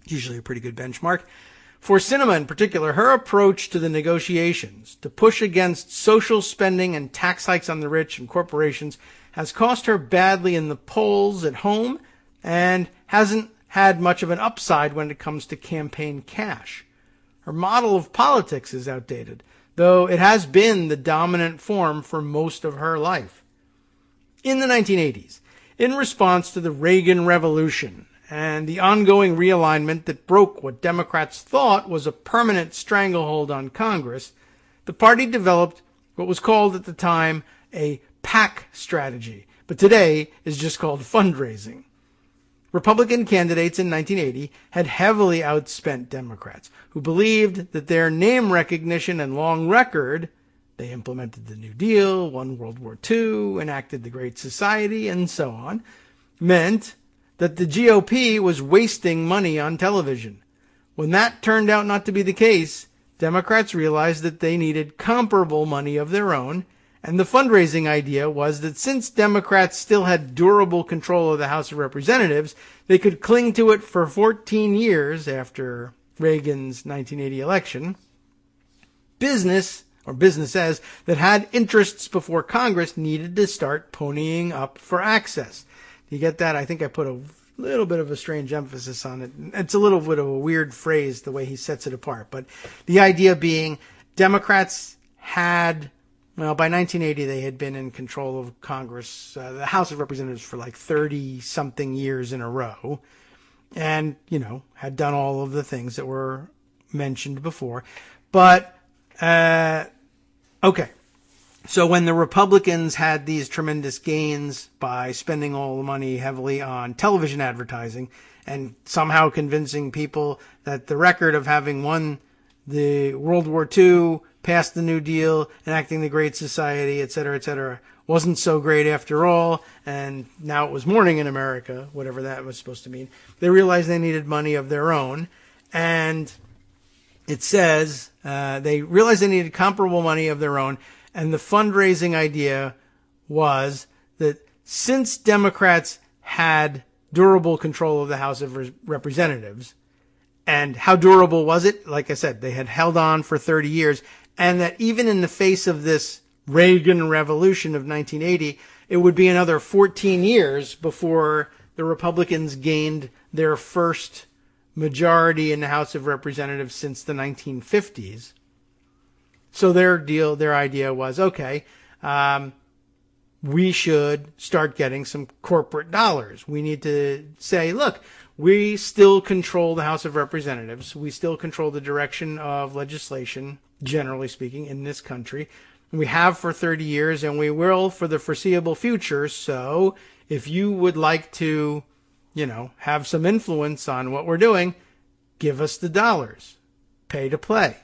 Speaker 2: Usually a pretty good benchmark. For Sinema in particular, her approach to the negotiations to push against social spending and tax hikes on the rich and corporations has cost her badly in the polls at home and hasn't had much of an upside when it comes to campaign cash. Her model of politics is outdated, though it has been the dominant form for most of her life. In the 1980s, in response to the Reagan Revolution and the ongoing realignment that broke what Democrats thought was a permanent stranglehold on Congress, the party developed what was called at the time a PAC strategy, but today is just called fundraising. Republican candidates in 1980 had heavily outspent Democrats, who believed that their name recognition and long record — they implemented the New Deal, won World War II, enacted the Great Society, and so on — meant that the GOP was wasting money on television. When that turned out not to be the case, Democrats realized that they needed comparable money of their own, and the fundraising idea was that since Democrats still had durable control of the House of Representatives, they could cling to it for 14 years after Reagan's 1980 election. Businesses that had interests before Congress needed to start ponying up for access. You get that? I think I put a little bit of a strange emphasis on it. It's a little bit of a weird phrase, the way he sets it apart. But the idea being Democrats had, well, by 1980, they had been in control of Congress, the House of Representatives, for like 30-something years in a row. And, had done all of the things that were mentioned before. But, okay. So when the Republicans had these tremendous gains by spending all the money heavily on television advertising and somehow convincing people that the record of having won the World War II, passed the New Deal, enacting the Great Society, et cetera, wasn't so great after all, and now it was morning in America, whatever that was supposed to mean, they realized they needed money of their own, and it says they realized they needed comparable money of their own, and the fundraising idea was that since Democrats had durable control of the House of Representatives, and how durable was it? Like I said, they had held on for 30 years, and that even in the face of this Reagan Revolution of 1980, it would be another 14 years before the Republicans gained their first majority in the House of Representatives since the 1950s. So their idea was, okay, we should start getting some corporate dollars. We need to say, look, we still control the House of Representatives. We still control the direction of legislation, generally speaking, in this country. We have for 30 years, and we will for the foreseeable future. So if you would like to, have some influence on what we're doing, give us the dollars. Pay to play.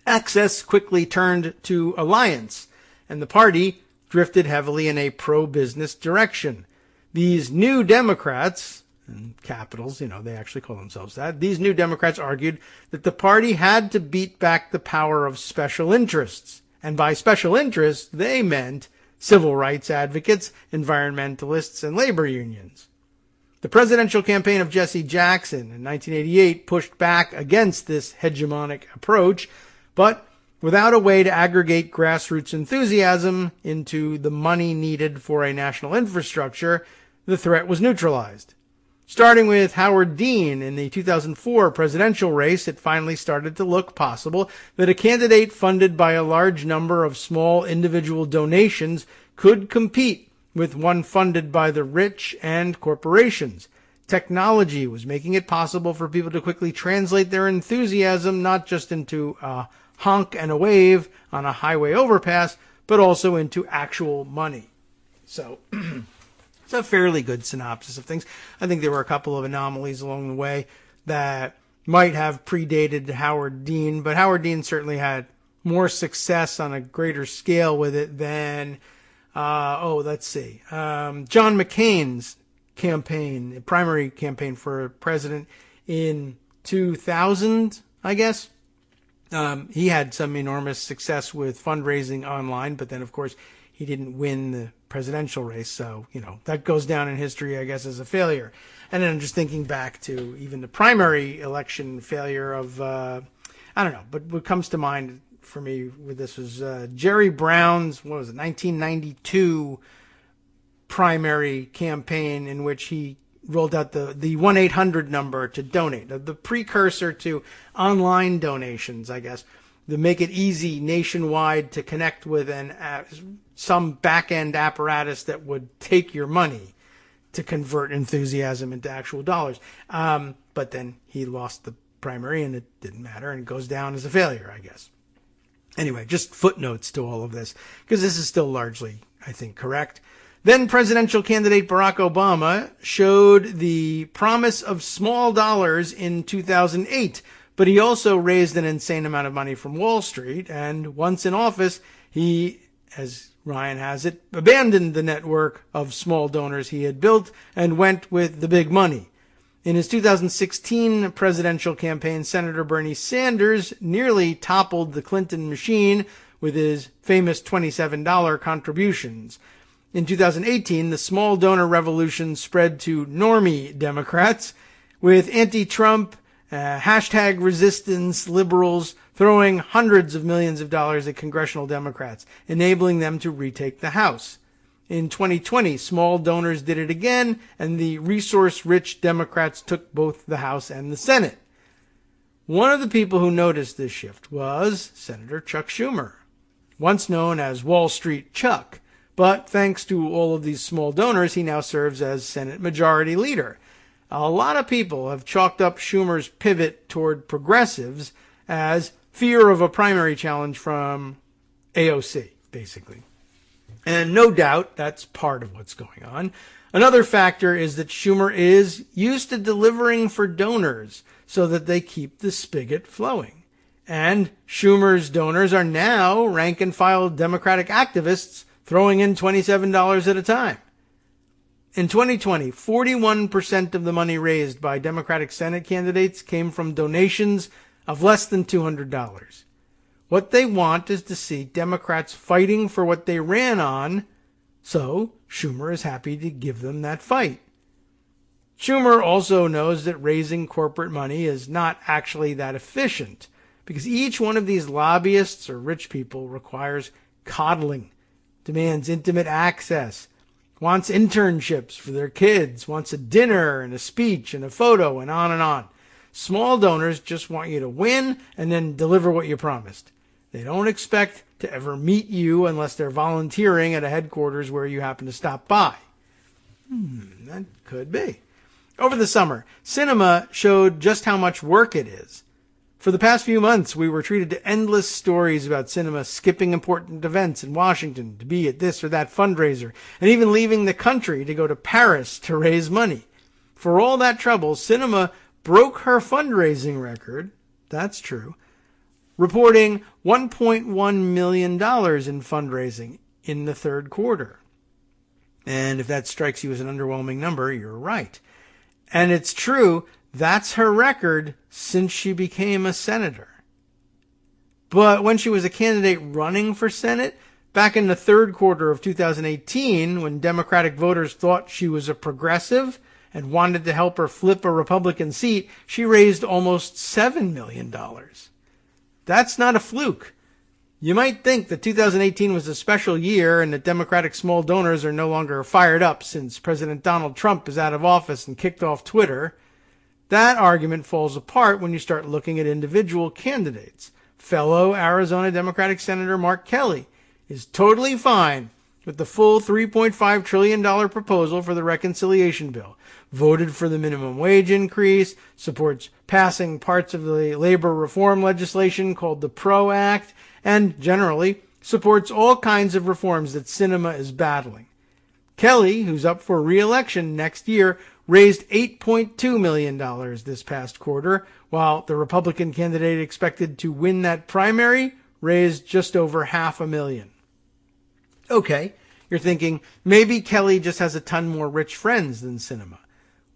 Speaker 2: Access quickly turned to alliance, and the party drifted heavily in a pro-business direction. These new Democrats, in capitals, they actually call themselves that, these new Democrats argued that the party had to beat back the power of special interests. And by special interests, they meant civil rights advocates, environmentalists, and labor unions. The presidential campaign of Jesse Jackson in 1988 pushed back against this hegemonic approach, but without a way to aggregate grassroots enthusiasm into the money needed for a national infrastructure, the threat was neutralized. Starting with Howard Dean in the 2004 presidential race, it finally started to look possible that a candidate funded by a large number of small individual donations could compete with one funded by the rich and corporations. Technology was making it possible for people to quickly translate their enthusiasm not just into a honk and a wave on a highway overpass, but also into actual money. So it's a fairly good synopsis of things. I think there were a couple of anomalies along the way that might have predated Howard Dean, but Howard Dean certainly had more success on a greater scale with it than, John McCain's campaign, primary campaign for president in 2000, I guess. He had some enormous success with fundraising online, but then, of course, he didn't win the presidential race. So, that goes down in history, I guess, as a failure. And then I'm just thinking back to even the primary election failure of, I don't know, but what comes to mind for me with this was Jerry Brown's, 1992 primary campaign in which he rolled out the 1-800 number to donate, the precursor to online donations, I guess, to make it easy nationwide to connect with some back-end apparatus that would take your money to convert enthusiasm into actual dollars. But then he lost the primary and it didn't matter, and it goes down as a failure, I guess. Anyway, just footnotes to all of this, because this is still largely, I think, correct. Then presidential candidate Barack Obama showed the promise of small dollars in 2008, but he also raised an insane amount of money from Wall Street, and once in office, he, as Ryan has it, abandoned the network of small donors he had built and went with the big money. In his 2016 presidential campaign, Senator Bernie Sanders nearly toppled the Clinton machine with his famous $27 contributions. In 2018, the small donor revolution spread to normie Democrats, with anti-Trump, hashtag resistance liberals throwing hundreds of millions of dollars at congressional Democrats, enabling them to retake the House. In 2020, small donors did it again, and the resource-rich Democrats took both the House and the Senate. One of the people who noticed this shift was Senator Chuck Schumer, once known as Wall Street Chuck. But thanks to all of these small donors, he now serves as Senate Majority Leader. A lot of people have chalked up Schumer's pivot toward progressives as fear of a primary challenge from AOC, basically. And no doubt that's part of what's going on. Another factor is that Schumer is used to delivering for donors so that they keep the spigot flowing. And Schumer's donors are now rank-and-file Democratic activists throwing in $27 at a time. In 2020, 41% of the money raised by Democratic Senate candidates came from donations of less than $200. What they want is to see Democrats fighting for what they ran on So Schumer is happy to give them that fight. Schumer also knows that raising corporate money is not actually that efficient, because each one of these lobbyists or rich people requires coddling, demands intimate access, wants internships for their kids, wants a dinner and a speech and a photo, and on and on. Small donors just want you to win and then deliver what you promised. They don't expect to ever meet you unless they're volunteering at a headquarters where you happen to stop by. That could be. Over the summer, cinema showed just how much work it is. For the past few months, we were treated to endless stories about cinema skipping important events in Washington to be at this or that fundraiser, and even leaving the country to go to Paris to raise money. For all that trouble, cinema broke her fundraising record, that's true, reporting $1.1 million in fundraising in the third quarter. And if that strikes you as an underwhelming number, you're right. And it's true, that's her record since she became a senator. But when she was a candidate running for Senate, back in the third quarter of 2018, when Democratic voters thought she was a progressive and wanted to help her flip a Republican seat, she raised almost $7 million. That's not a fluke. You might think that 2018 was a special year and that Democratic small donors are no longer fired up since President Donald Trump is out of office and kicked off Twitter. That argument falls apart when you start looking at individual candidates. Fellow Arizona Democratic Senator Mark Kelly is totally fine with the full $3.5 trillion proposal for the reconciliation bill, voted for the minimum wage increase, supports passing parts of the labor reform legislation called the PRO Act, and generally supports all kinds of reforms that cinema is battling. Kelly, who's up for re-election next year, raised $8.2 million this past quarter, while the Republican candidate expected to win that primary raised just over $500,000. Okay, you're thinking, maybe Kelly just has a ton more rich friends than cinema.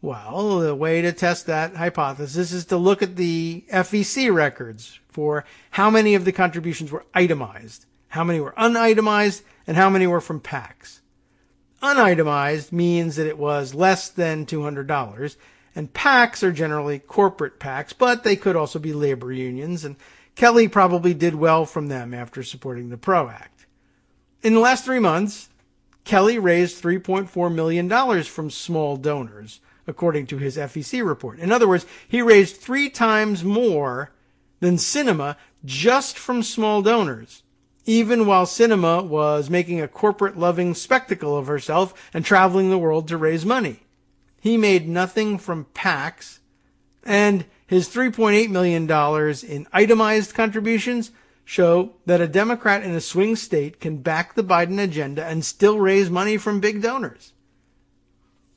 Speaker 2: Well, the way to test that hypothesis is to look at the FEC records for how many of the contributions were itemized, how many were unitemized, and how many were from PACs. Unitemized means that it was less than $200, and PACs are generally corporate PACs, but they could also be labor unions, and Kelly probably did well from them after supporting the PRO Act. In the last 3 months, Kelly raised $3.4 million from small donors, according to his FEC report. In other words, he raised 3 times more than cinema just from small donors, even while cinema was making a corporate-loving spectacle of herself and traveling the world to raise money. He made nothing from PACs, and his $3.8 million in itemized contributions show that a Democrat in a swing state can back the Biden agenda and still raise money from big donors.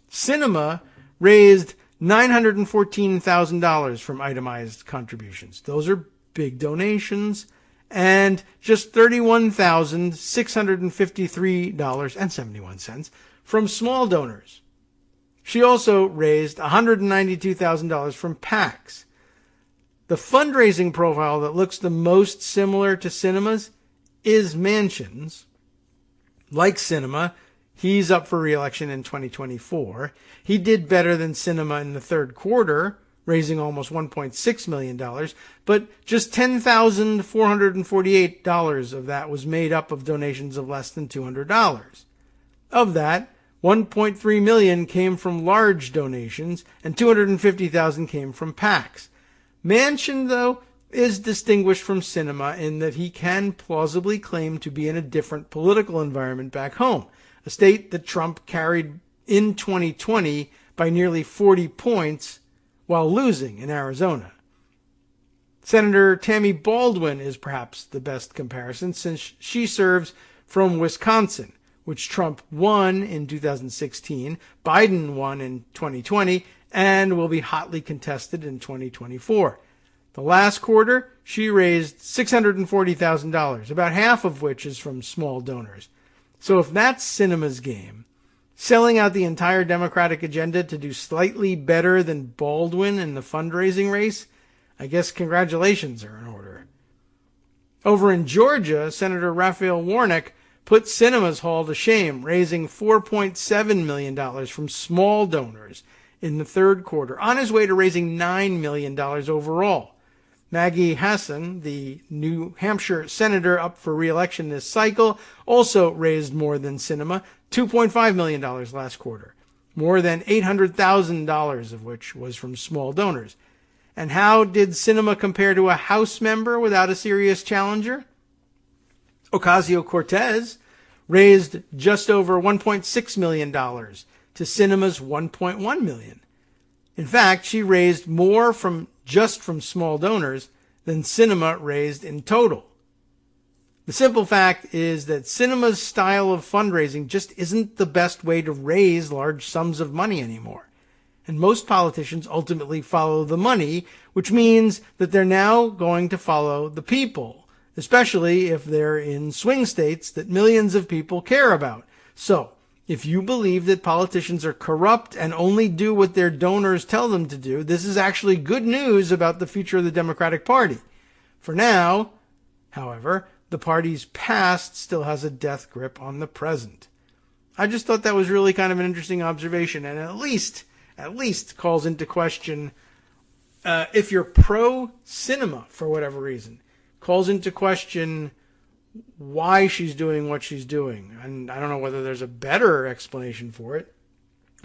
Speaker 2: Cinema raised $914,000 from itemized contributions. Those are big donations. And just $31,653.71 from small donors. She also raised $192,000 from PACs. The fundraising profile that looks the most similar to cinema's is Manchin's. Like cinema, he's up for re-election in 2024. He did better than cinema in the third quarter, raising almost $1.6 million, but just $10,448 of that was made up of donations of less than $200. Of that, $1.3 million came from large donations, and $250,000 came from PACs. Manchin, though, is distinguished from cinema in that he can plausibly claim to be in a different political environment back home, a state that Trump carried in 2020 by nearly 40 points while losing in Arizona. Senator Tammy Baldwin is perhaps the best comparison since she serves from Wisconsin, which Trump won in 2016, Biden won in 2020, and will be hotly contested in 2024. The last quarter, she raised $640,000, about half of which is from small donors. So if that's cinema's game, selling out the entire Democratic agenda to do slightly better than Baldwin in the fundraising race, I guess congratulations are in order. Over in Georgia, Senator Raphael Warnock put Sinema's haul to shame, raising $4.7 million from small donors in the third quarter, on his way to raising $9 million overall. Maggie Hassan, the New Hampshire senator up for re-election this cycle, also raised more than Sinema, $2.5 million last quarter, more than $800,000 of which was from small donors. And how did Sinema compare to a House member without a serious challenger? Ocasio-Cortez raised just over $1.6 million to Sinema's $1.1 million. In fact, she raised more from small donors than Sinema raised in total. The simple fact is that Sinema's style of fundraising just isn't the best way to raise large sums of money anymore. And most politicians ultimately follow the money, which means that they're now going to follow the people, especially if they're in swing states that millions of people care about. So, if you believe that politicians are corrupt and only do what their donors tell them to do, this is actually good news about the future of the Democratic Party. For now, however, the party's past still has a death grip on the present. I just thought that was really kind of an interesting observation, and at least calls into question, if you're pro-Sinema for whatever reason, calls into question why she's doing what she's doing. And I don't know whether there's a better explanation for it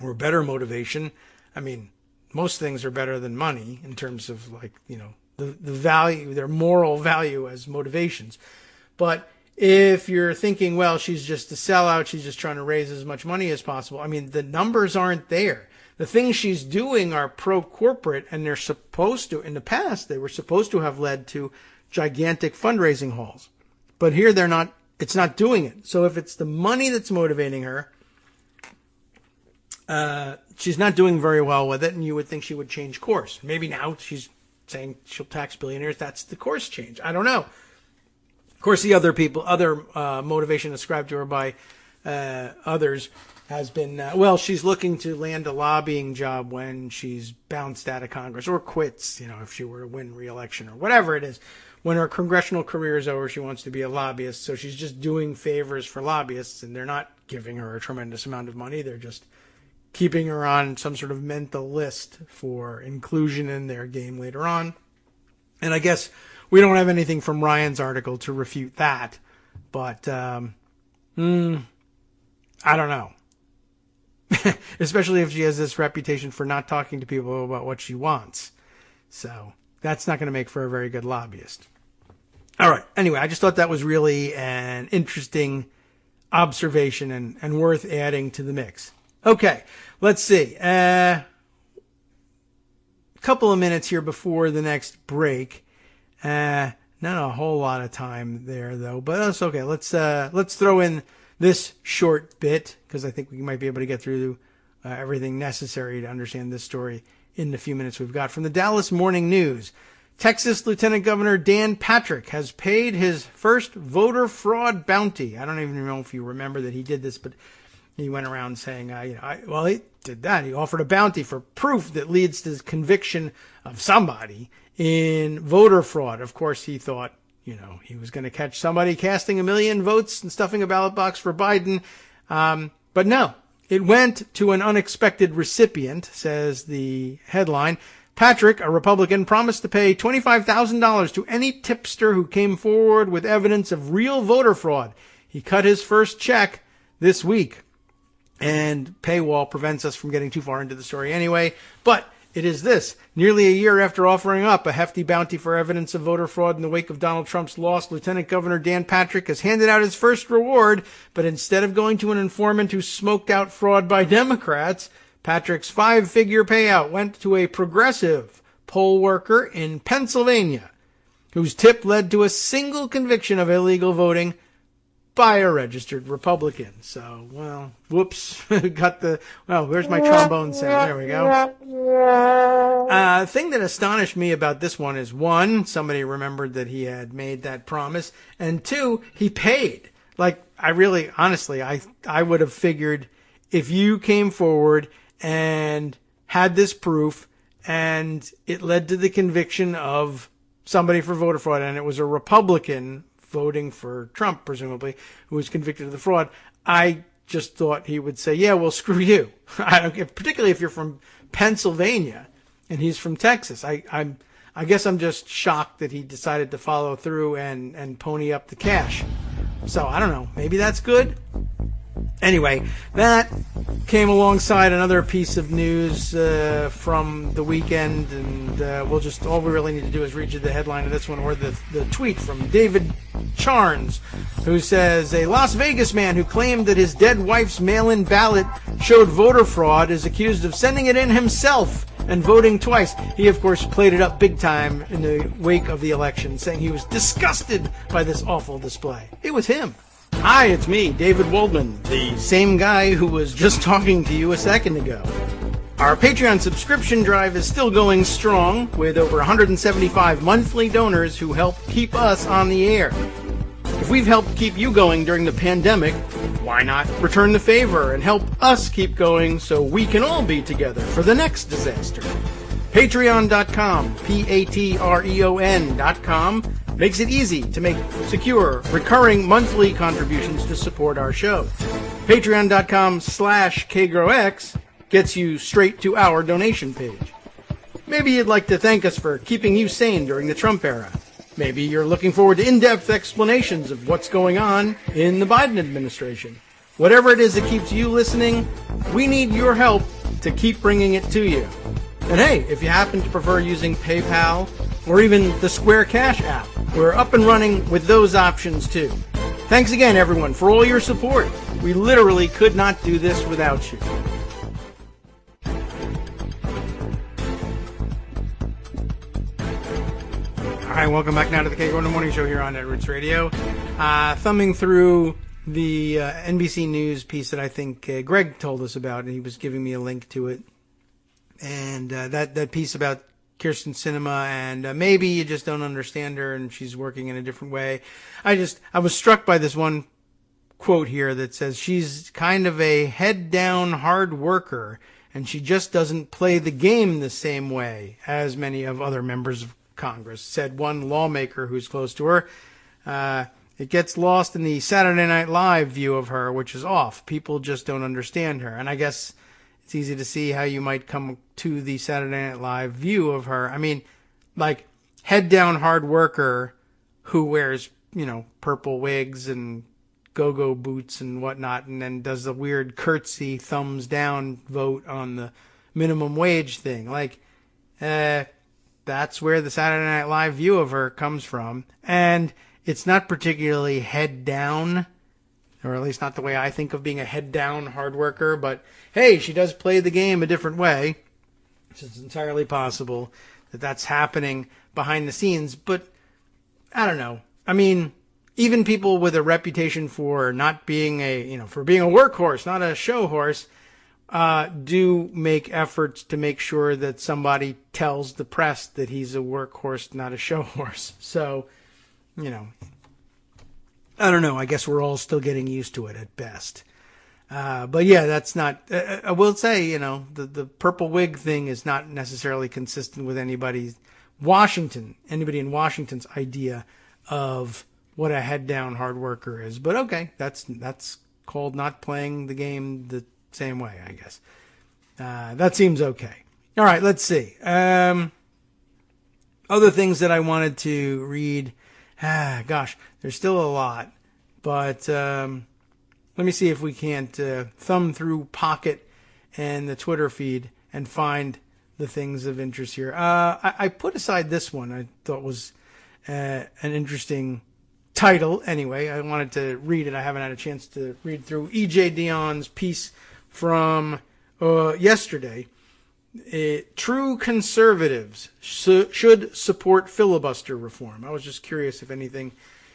Speaker 2: or better motivation. I mean, most things are better than money in terms of, like, you know, the value, their moral value as motivations. But if you're thinking, well, she's just a sellout, she's just trying to raise as much money as possible, I mean, the numbers aren't there. The things she's doing are pro-corporate, and they're supposed to, in the past, they were supposed to have led to gigantic fundraising hauls. But here they're not, it's not doing it. So if it's the money that's motivating her, she's not doing very well with it, and you would think she would change course. Maybe now she's saying she'll tax billionaires. That's the course change. I don't know. Of course, the other motivation ascribed to her by others has been, she's looking to land a lobbying job when she's bounced out of Congress or quits, if she were to win re-election or whatever it is. When her congressional career is over, she wants to be a lobbyist. So she's just doing favors for lobbyists, and they're not giving her a tremendous amount of money. They're just keeping her on some sort of mental list for inclusion in their game later on. And I guess we don't have anything from Ryan's article to refute that. But I don't know. Especially if she has this reputation for not talking to people about what she wants. So that's not going to make for a very good lobbyist. All right. Anyway, I just thought that was really an interesting observation and worth adding to the mix. Okay. Let's see. A couple of minutes here before the next break. Not a whole lot of time there, though, but that's okay. Let's throw in this short bit, because I think we might be able to get through everything necessary to understand this story in the few minutes we've got. From the Dallas Morning News, Texas Lieutenant Governor Dan Patrick has paid his first voter fraud bounty. I don't even know if you remember that he did this, but he went around saying, he did that. He offered a bounty for proof that leads to conviction of somebody in voter fraud. Of course, he thought, he was going to catch somebody casting 1 million votes and stuffing a ballot box for Biden. But no, it went to an unexpected recipient, says the headline. Patrick, a Republican, promised to pay $25,000 to any tipster who came forward with evidence of real voter fraud. He cut his first check this week. And paywall prevents us from getting too far into the story anyway. But it is this. Nearly a year after offering up a hefty bounty for evidence of voter fraud in the wake of Donald Trump's loss, Lieutenant Governor Dan Patrick has handed out his first reward, but instead of going to an informant who smoked out fraud by Democrats, Patrick's 5-figure payout went to a progressive poll worker in Pennsylvania, whose tip led to a single conviction of illegal voting by a registered Republican. So, whoops. Where's my trombone sound? There we go. Thing that astonished me about this one is, one, somebody remembered that he had made that promise, and two, he paid. Like, I would have figured if you came forward and had this proof and it led to the conviction of somebody for voter fraud and it was a Republican voting for Trump, presumably, who was convicted of the fraud. I just thought he would say, yeah, well, screw you. I don't care, particularly if you're from Pennsylvania and he's from Texas. I guess I'm just shocked that he decided to follow through and pony up the cash. So I don't know. Maybe that's good. Anyway, that came alongside another piece of news from the weekend, and all we really need to do is read you the headline of this one, or the tweet from David Charnes, who says, a Las Vegas man who claimed that his dead wife's mail-in ballot showed voter fraud is accused of sending it in himself and voting twice. He, of course, played it up big time in the wake of the election, saying he was disgusted by this awful display. It was him. Hi, it's me, David Waldman, the same guy who was just talking to you a second ago. Our Patreon subscription drive is still going strong, with over 175 monthly donors who help keep us on the air. If we've helped keep you going during the pandemic, why not return the favor and help us keep going so we can all be together for the next disaster? Patreon.com, Patreon.com, makes it easy to make secure, recurring monthly contributions to support our show. Patreon.com/KagroX gets you straight to our donation page. Maybe you'd like to thank us for keeping you sane during the Trump era. Maybe you're looking forward to in-depth explanations of what's going on in the Biden administration. Whatever it is that keeps you listening, we need your help to keep bringing it to you. And hey, if you happen to prefer using PayPal or even the Square Cash app, we're up and running with those options too. Thanks again, everyone, for all your support. We literally could not do this without you. All right, welcome back now to the Kagro in the Morning Show here on Roots Radio. Thumbing through the NBC News piece that I think Greg told us about, and he was giving me a link to it. And that piece about Kirsten Sinema, and maybe you just don't understand her and she's working in a different way. I was struck by this one quote here that says she's kind of a head down hard worker and she just doesn't play the game the same way as many of other members of Congress, said one lawmaker who's close to her. It gets lost in the Saturday Night Live view of her, which is off. People just don't understand her. And I guess it's easy to see how you might come to the Saturday Night Live view of her. I mean, like, head down hard worker who wears, purple wigs and go-go boots and whatnot, and then does the weird curtsy thumbs down vote on the minimum wage thing. Like, that's where the Saturday Night Live view of her comes from. And it's not particularly head down, or at least not the way I think of being a head down hard worker, but hey, she does play the game a different way. So it's entirely possible that that's happening behind the scenes, but I don't know. I mean, even people with a reputation for not being for being a workhorse, not a show horse, do make efforts to make sure that somebody tells the press that he's a workhorse, not a show horse. So, I don't know. I guess we're all still getting used to it at best. But yeah, that's not, I will say, the purple wig thing is not necessarily consistent with anybody in Washington's idea of what a head down hard worker is. But okay, that's called not playing the game the same way, I guess. That seems okay. All right, let's see. Other things that I wanted to read. Gosh, there's still a lot. But let me see if we can't thumb through Pocket and the Twitter feed and find the things of interest here. I put aside this one. I thought was an interesting title. Anyway, I wanted to read it. I haven't had a chance to read through E.J. Dion's piece from yesterday. True conservatives should support filibuster reform. I was just curious if anything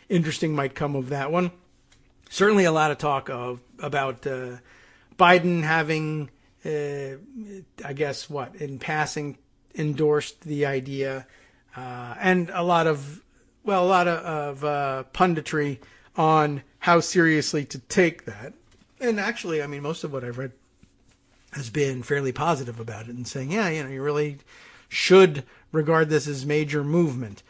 Speaker 2: interesting might come of that one. Certainly a lot of talk about Biden having, I guess, in passing endorsed the idea, and a lot of punditry on how seriously to take that. And actually, I mean, most of what I've read has been fairly positive about it and saying, yeah, you really should regard this as major movement.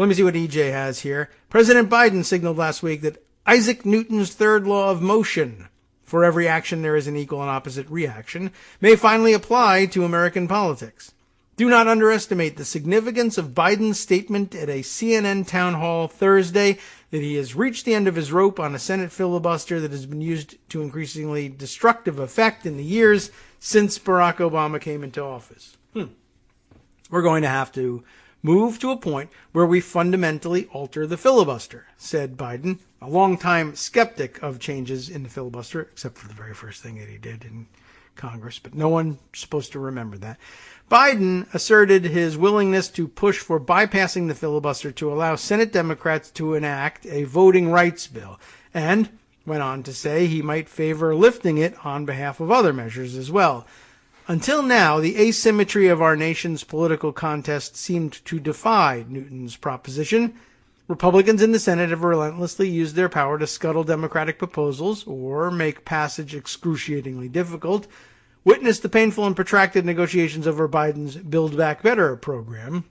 Speaker 2: Let me see what EJ has here. President Biden signaled last week that Isaac Newton's third law of motion, for every action there is an equal and opposite reaction, may finally apply to American politics. Do not underestimate the significance of Biden's statement at a CNN town hall Thursday that he has reached the end of his rope on a Senate filibuster that has been used to increasingly destructive effect in the years since Barack Obama came into office. We're going to have to move to a point where we fundamentally alter the filibuster, said Biden, a longtime skeptic of changes in the filibuster, except for the very first thing that he did in Congress, but no one's supposed to remember that. Biden asserted his willingness to push for bypassing the filibuster to allow Senate Democrats to enact a voting rights bill, and went on to say he might favor lifting it on behalf of other measures as well. Until now, the asymmetry of our nation's political contest seemed to defy Newton's proposition. Republicans in the Senate have relentlessly used their power to scuttle Democratic proposals or make passage excruciatingly difficult. Witness the painful and protracted negotiations over Biden's Build Back Better program.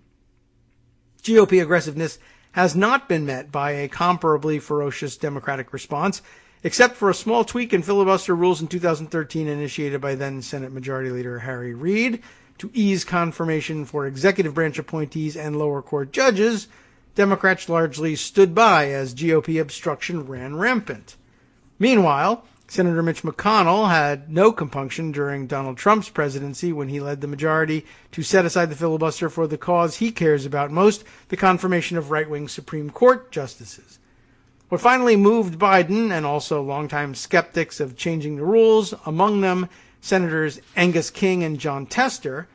Speaker 2: GOP aggressiveness has not been met by a comparably ferocious Democratic response, except for a small tweak in filibuster rules in 2013 initiated by then Senate Majority Leader Harry Reid to ease confirmation for executive branch appointees and lower court judges. Democrats largely stood by as GOP obstruction ran rampant. Meanwhile, Senator Mitch McConnell had no compunction during Donald Trump's presidency when he led the majority to set aside the filibuster for the cause he cares about most, the confirmation of right-wing Supreme Court justices. What finally moved Biden, and also longtime skeptics of changing the rules, among them Senators Angus King and John Tester,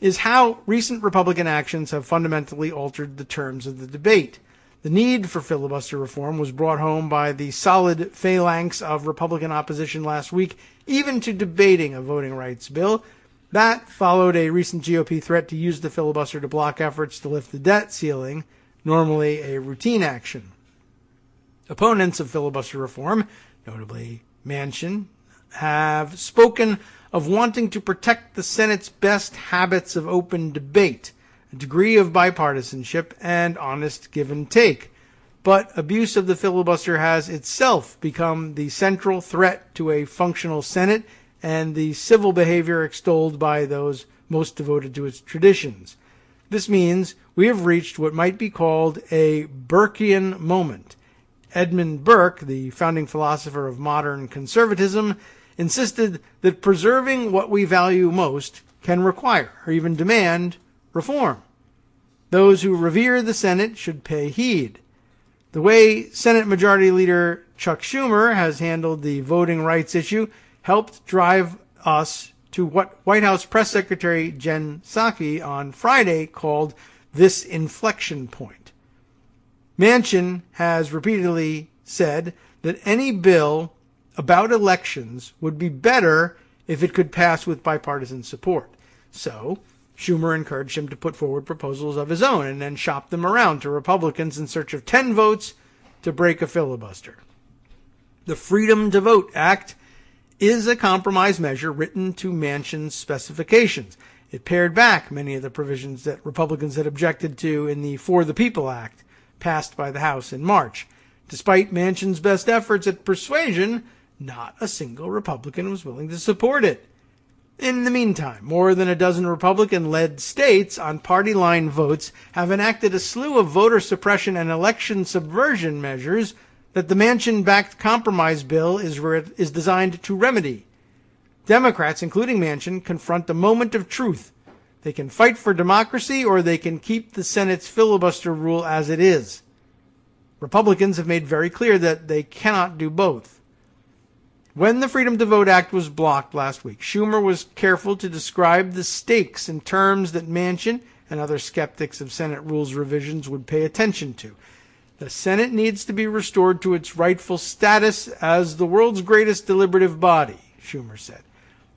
Speaker 2: is how recent Republican actions have fundamentally altered the terms of the debate. The need for filibuster reform was brought home by the solid phalanx of Republican opposition last week, even to debating a voting rights bill. That followed a recent GOP threat to use the filibuster to block efforts to lift the debt ceiling, normally a routine action. Opponents of filibuster reform, notably Manchin, have spoken of wanting to protect the Senate's best habits of open debate, a degree of bipartisanship, and honest give and take. But abuse of the filibuster has itself become the central threat to a functional Senate and the civil behavior extolled by those most devoted to its traditions. This means we have reached what might be called a Burkean moment. Edmund Burke, the founding philosopher of modern conservatism, insisted that preserving what we value most can require, or even demand, reform. Those who revere the Senate should pay heed. The way Senate Majority Leader Chuck Schumer has handled the voting rights issue helped drive us to what White House Press Secretary Jen Psaki on Friday called this inflection point. Manchin has repeatedly said that any bill about elections would be better if it could pass with bipartisan support. So, Schumer encouraged him to put forward proposals of his own and then shop them around to Republicans in search of 10 votes to break a filibuster. The Freedom to Vote Act is a compromise measure written to Manchin's specifications. It pared back many of the provisions that Republicans had objected to in the For the People Act, passed by the House in March. Despite Manchin's best efforts at persuasion, not a single Republican was willing to support it. In the meantime, more than a dozen Republican-led states on party-line votes have enacted a slew of voter suppression and election subversion measures that the Manchin-backed compromise bill is designed to remedy. Democrats, including Manchin, confront the moment of truth. They can fight for democracy or they can keep the Senate's filibuster rule as it is. Republicans have made very clear that they cannot do both. When the Freedom to Vote Act was blocked last week, Schumer was careful to describe the stakes in terms that Manchin and other skeptics of Senate rules revisions would pay attention to. The Senate needs to be restored to its rightful status as the world's greatest deliberative body, Schumer said.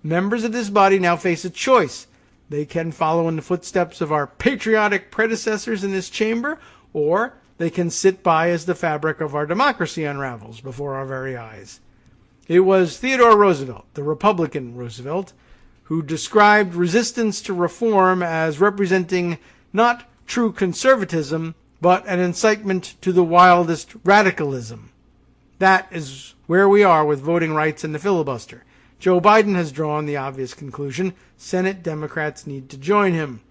Speaker 2: Members of this body now face a choice. They can follow in the footsteps of our patriotic predecessors in this chamber, or they can sit by as the fabric of our democracy unravels before our very eyes. It was Theodore Roosevelt, the Republican Roosevelt, who described resistance to reform as representing not true conservatism, but an incitement to the wildest radicalism. That is where we are with voting rights and the filibuster. Joe Biden has drawn the obvious conclusion. Senate Democrats need to join him.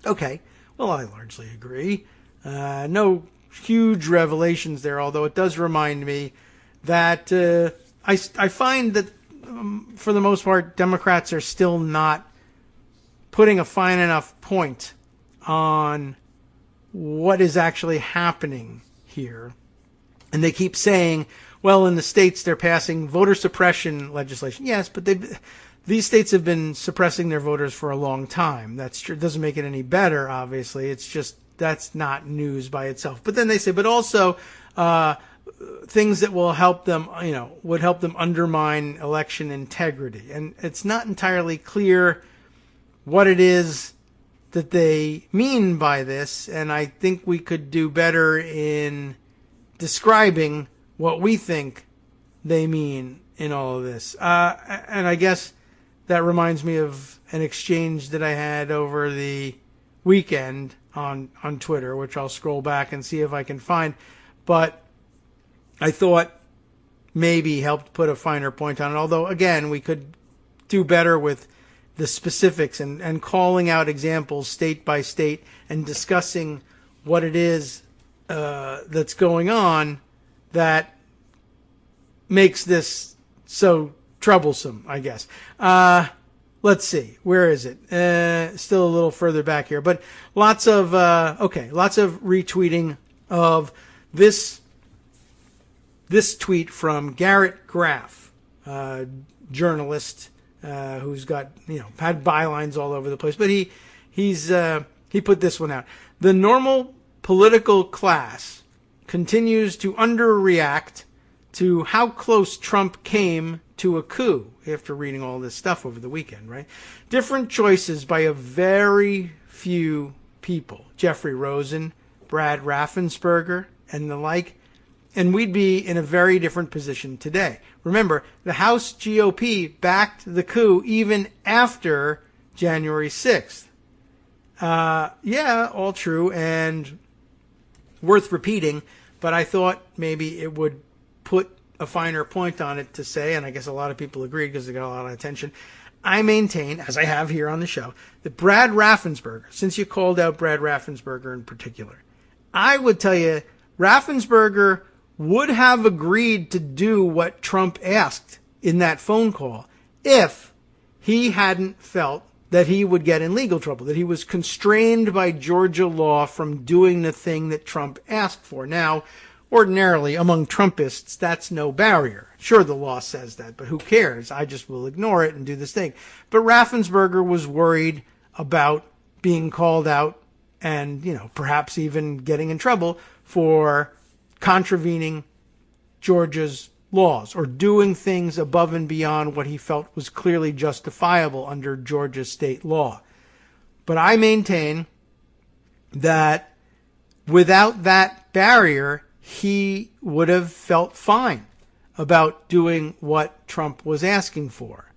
Speaker 2: Okay, well, I largely agree. No huge revelations there, although it does remind me that I find that, for the most part, Democrats are still not putting a fine enough point on what is actually happening here. And they keep saying, well, in the states they're passing voter suppression legislation. Yes, but these states have been suppressing their voters for a long time. That's true. It doesn't make it any better, obviously. It's just, that's not news by itself. But then they say, but also things that will help them, would help them undermine election integrity. And it's not entirely clear what it is that they mean by this. And I think we could do better in describing what we think they mean in all of this. And I guess that reminds me of an exchange that I had over the weekend on Twitter, which I'll scroll back and see if I can find. But I thought maybe helped put a finer point on it. Although, again, we could do better with the specifics and calling out examples state by state and discussing what it is that's going on that makes this so troublesome, I guess. Let's see. Where is it? Still a little further back here. But lots of retweeting of this tweet from Garrett Graff, journalist who's got, had bylines all over the place. But he put this one out. The normal political class continues to underreact to how close Trump came to a coup after reading all this stuff over the weekend, right? Different choices by a very few people. Jeffrey Rosen, Brad Raffensperger, and the like. And we'd be in a very different position today. Remember, the House GOP backed the coup even after January 6th. Yeah, all true and worth repeating, but I thought maybe it would put a finer point on it to say, and I guess a lot of people agreed because they got a lot of attention. I maintain, as I have here on the show, that Brad Raffensperger, since you called out Brad Raffensperger in particular, I would tell you Raffensperger would have agreed to do what Trump asked in that phone call if he hadn't felt that he would get in legal trouble, that he was constrained by Georgia law from doing the thing that Trump asked for. Now, ordinarily, among Trumpists, that's no barrier. Sure, the law says that, but who cares? I just will ignore it and do this thing. But Raffensperger was worried about being called out and, perhaps even getting in trouble for contravening Georgia's laws or doing things above and beyond what he felt was clearly justifiable under Georgia state law. But I maintain that without that barrier, he would have felt fine about doing what Trump was asking for.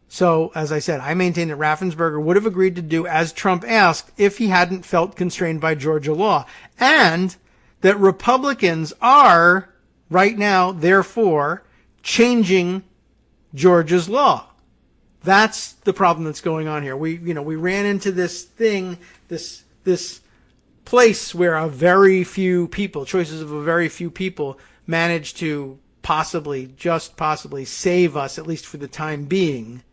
Speaker 2: So, as I said, I maintain that Raffensperger would have agreed to do as Trump asked if he hadn't felt constrained by Georgia law. And that Republicans are, right now, therefore, changing Georgia's law. That's the problem that's going on here. We ran into this thing, this place where a very few people, choices of a very few people, managed to just possibly save us, at least for the time being.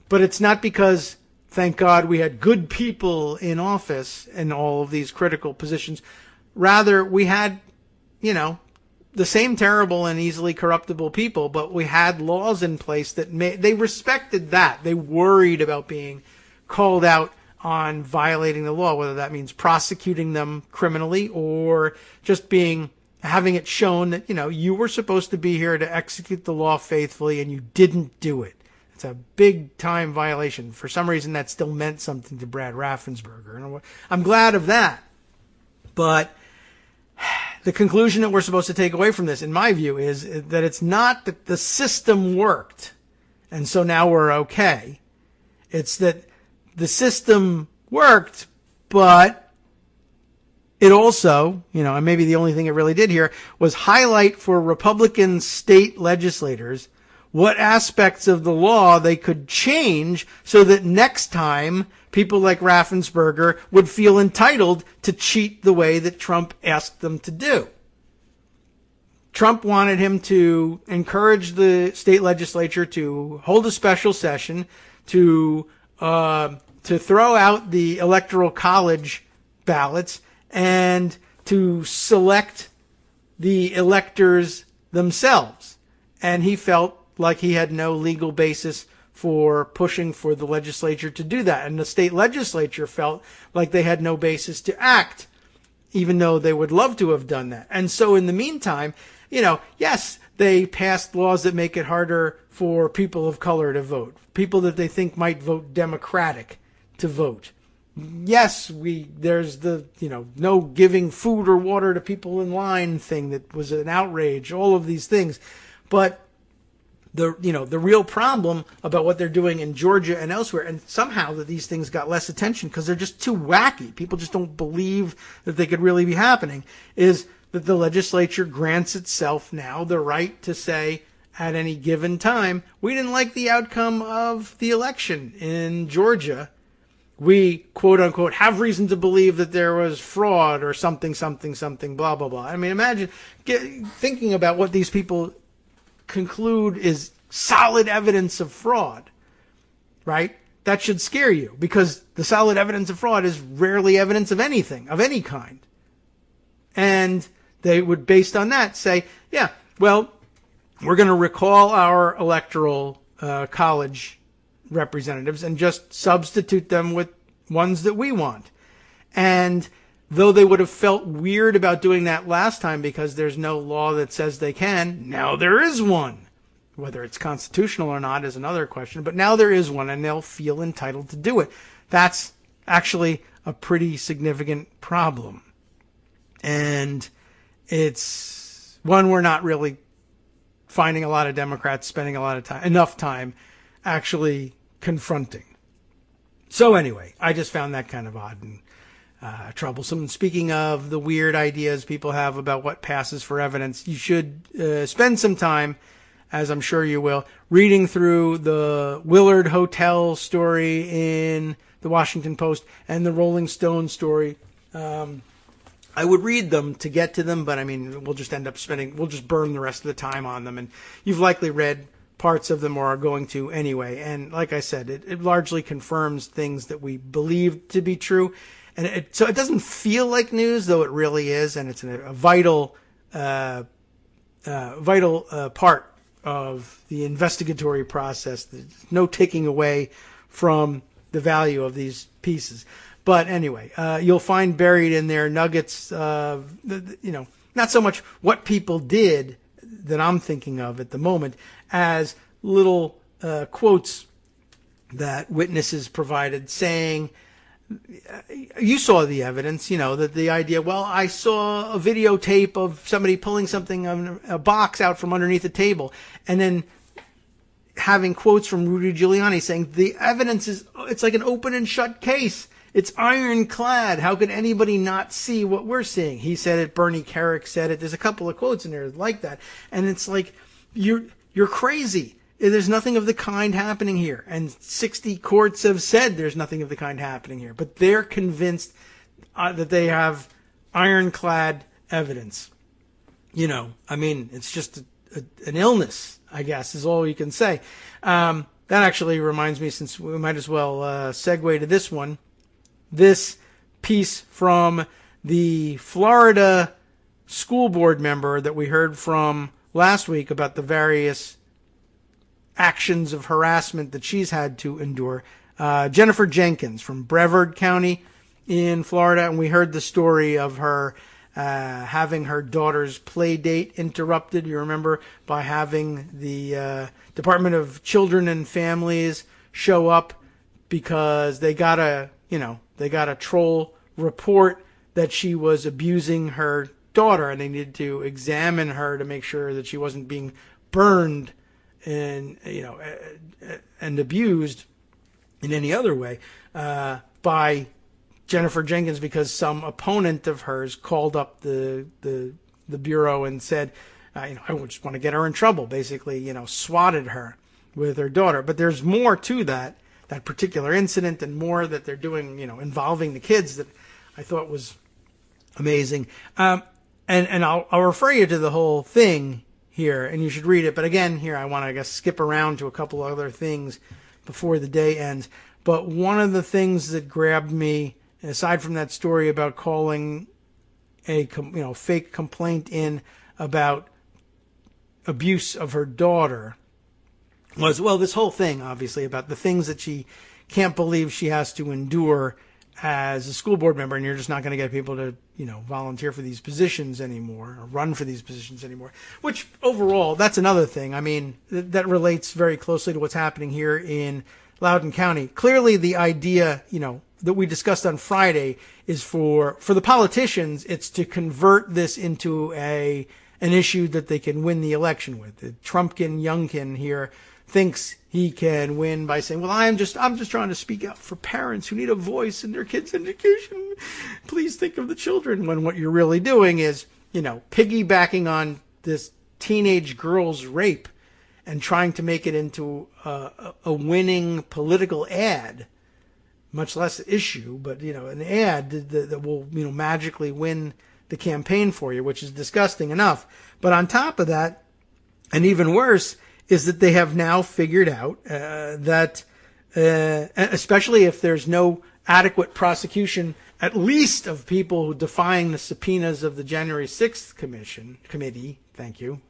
Speaker 2: But it's not because, thank God, we had good people in office in all of these critical positions. Rather, we had, the same terrible and easily corruptible people, but we had laws in place that they respected that. They worried about being called out on violating the law, whether that means prosecuting them criminally or just having it shown that, you were supposed to be here to execute the law faithfully and you didn't do it. It's a big time violation. For some reason, that still meant something to Brad Raffensperger. And I'm glad of that. But the conclusion that we're supposed to take away from this, in my view, is that it's not that the system worked and so now we're okay. It's that the system worked, but it also, and maybe the only thing it really did here, was highlight for Republican state legislators what aspects of the law they could change so that next time people like Raffensperger would feel entitled to cheat the way that Trump asked them to do. Trump wanted him to encourage the state legislature to hold a special session to throw out the electoral college ballots and to select the electors themselves. And he felt like he had no legal basis for pushing for the legislature to do that. And the state legislature felt like they had no basis to act, even though they would love to have done that. And so in the meantime, yes, they passed laws that make it harder for people of color to vote, people that they think might vote Democratic to vote. Yes, there's the, no giving food or water to people in line thing that was an outrage, all of these things. But the real problem about what they're doing in Georgia and elsewhere, and somehow that these things got less attention because they're just too wacky. People just don't believe that they could really be happening, is that the legislature grants itself now the right to say at any given time, we didn't like the outcome of the election in Georgia. We, quote unquote, have reason to believe that there was fraud or something, blah, blah, blah. I mean, imagine thinking about what these people conclude is solid evidence of fraud, right? That should scare you, because the solid evidence of fraud is rarely evidence of anything, of any kind. And they would, based on that, say, yeah, well, we're going to recall our electoral college representatives and just substitute them with ones that we want. And though they would have felt weird about doing that last time because there's no law that says they can, now there is one. Whether it's constitutional or not is another question, but now there is one and they'll feel entitled to do it. That's actually a pretty significant problem. And it's one we're not really finding a lot of Democrats spending enough time actually confronting. So anyway, I just found that kind of odd and troublesome. Speaking of the weird ideas people have about what passes for evidence, you should spend some time, as I'm sure you will, reading through the Willard Hotel story in the Washington Post and the Rolling Stone story. I would read them to get to them, but I mean, we'll just burn the rest of the time on them. And you've likely read parts of them or are going to anyway. And like I said, it largely confirms things that we believe to be true. And so it doesn't feel like news, though it really is. And it's a vital part of the investigatory process. There's no taking away from the value of these pieces. But anyway, you'll find buried in there nuggets of, not so much what people did that I'm thinking of at the moment as little quotes that witnesses provided saying, you saw the evidence, that the idea, well, I saw a videotape of somebody pulling something, a box out from underneath a table, and then having quotes from Rudy Giuliani saying the evidence it's like an open and shut case. It's ironclad. How could anybody not see what we're seeing? He said it. Bernie Carrick said it. There's a couple of quotes in there like that. And it's like, you're crazy. There's nothing of the kind happening here. And 60 courts have said there's nothing of the kind happening here. But they're convinced that they have ironclad evidence. It's just an illness, I guess, is all you can say. That actually reminds me, since we might as well segue to this one. This piece from the Florida school board member that we heard from last week about the various actions of harassment that she's had to endure. Jennifer Jenkins from Brevard County in Florida, and we heard the story of her having her daughter's play date interrupted. You remember, by having the Department of Children and Families show up because they got a troll report that she was abusing her daughter, and they needed to examine her to make sure that she wasn't being burned and abused in any other way by Jennifer Jenkins because some opponent of hers called up the bureau and said, I just want to get her in trouble, basically, swatted her with her daughter. But there's more to that particular incident and more that they're doing, involving the kids that I thought was amazing. And I'll refer you to the whole thing here, and you should read it. But again, here I want to, I guess, skip around to a couple other things before the day ends. But one of the things that grabbed me, aside from that story about calling a fake complaint in about abuse of her daughter, was, well, this whole thing, obviously, about the things that she can't believe she has to endure as a school board member, and you're just not going to get people to, volunteer for these positions anymore, or run for these positions anymore, which overall, that's another thing. I mean, that relates very closely to what's happening here in Loudoun County. Clearly, the idea, that we discussed on Friday is for the politicians, it's to convert this into an issue that they can win the election with. The Trumpkin Youngkin here thinks he can win by saying, well, I'm just trying to speak out for parents who need a voice in their kids' education. Please think of the children, when what you're really doing is, piggybacking on this teenage girl's rape and trying to make it into a winning political ad, much less issue, but, an ad that will, magically win the campaign for you, which is disgusting enough. But on top of that, and even worse, is that they have now figured out that, especially if there's no adequate prosecution, at least of people defying the subpoenas of the January 6th committee, thank you,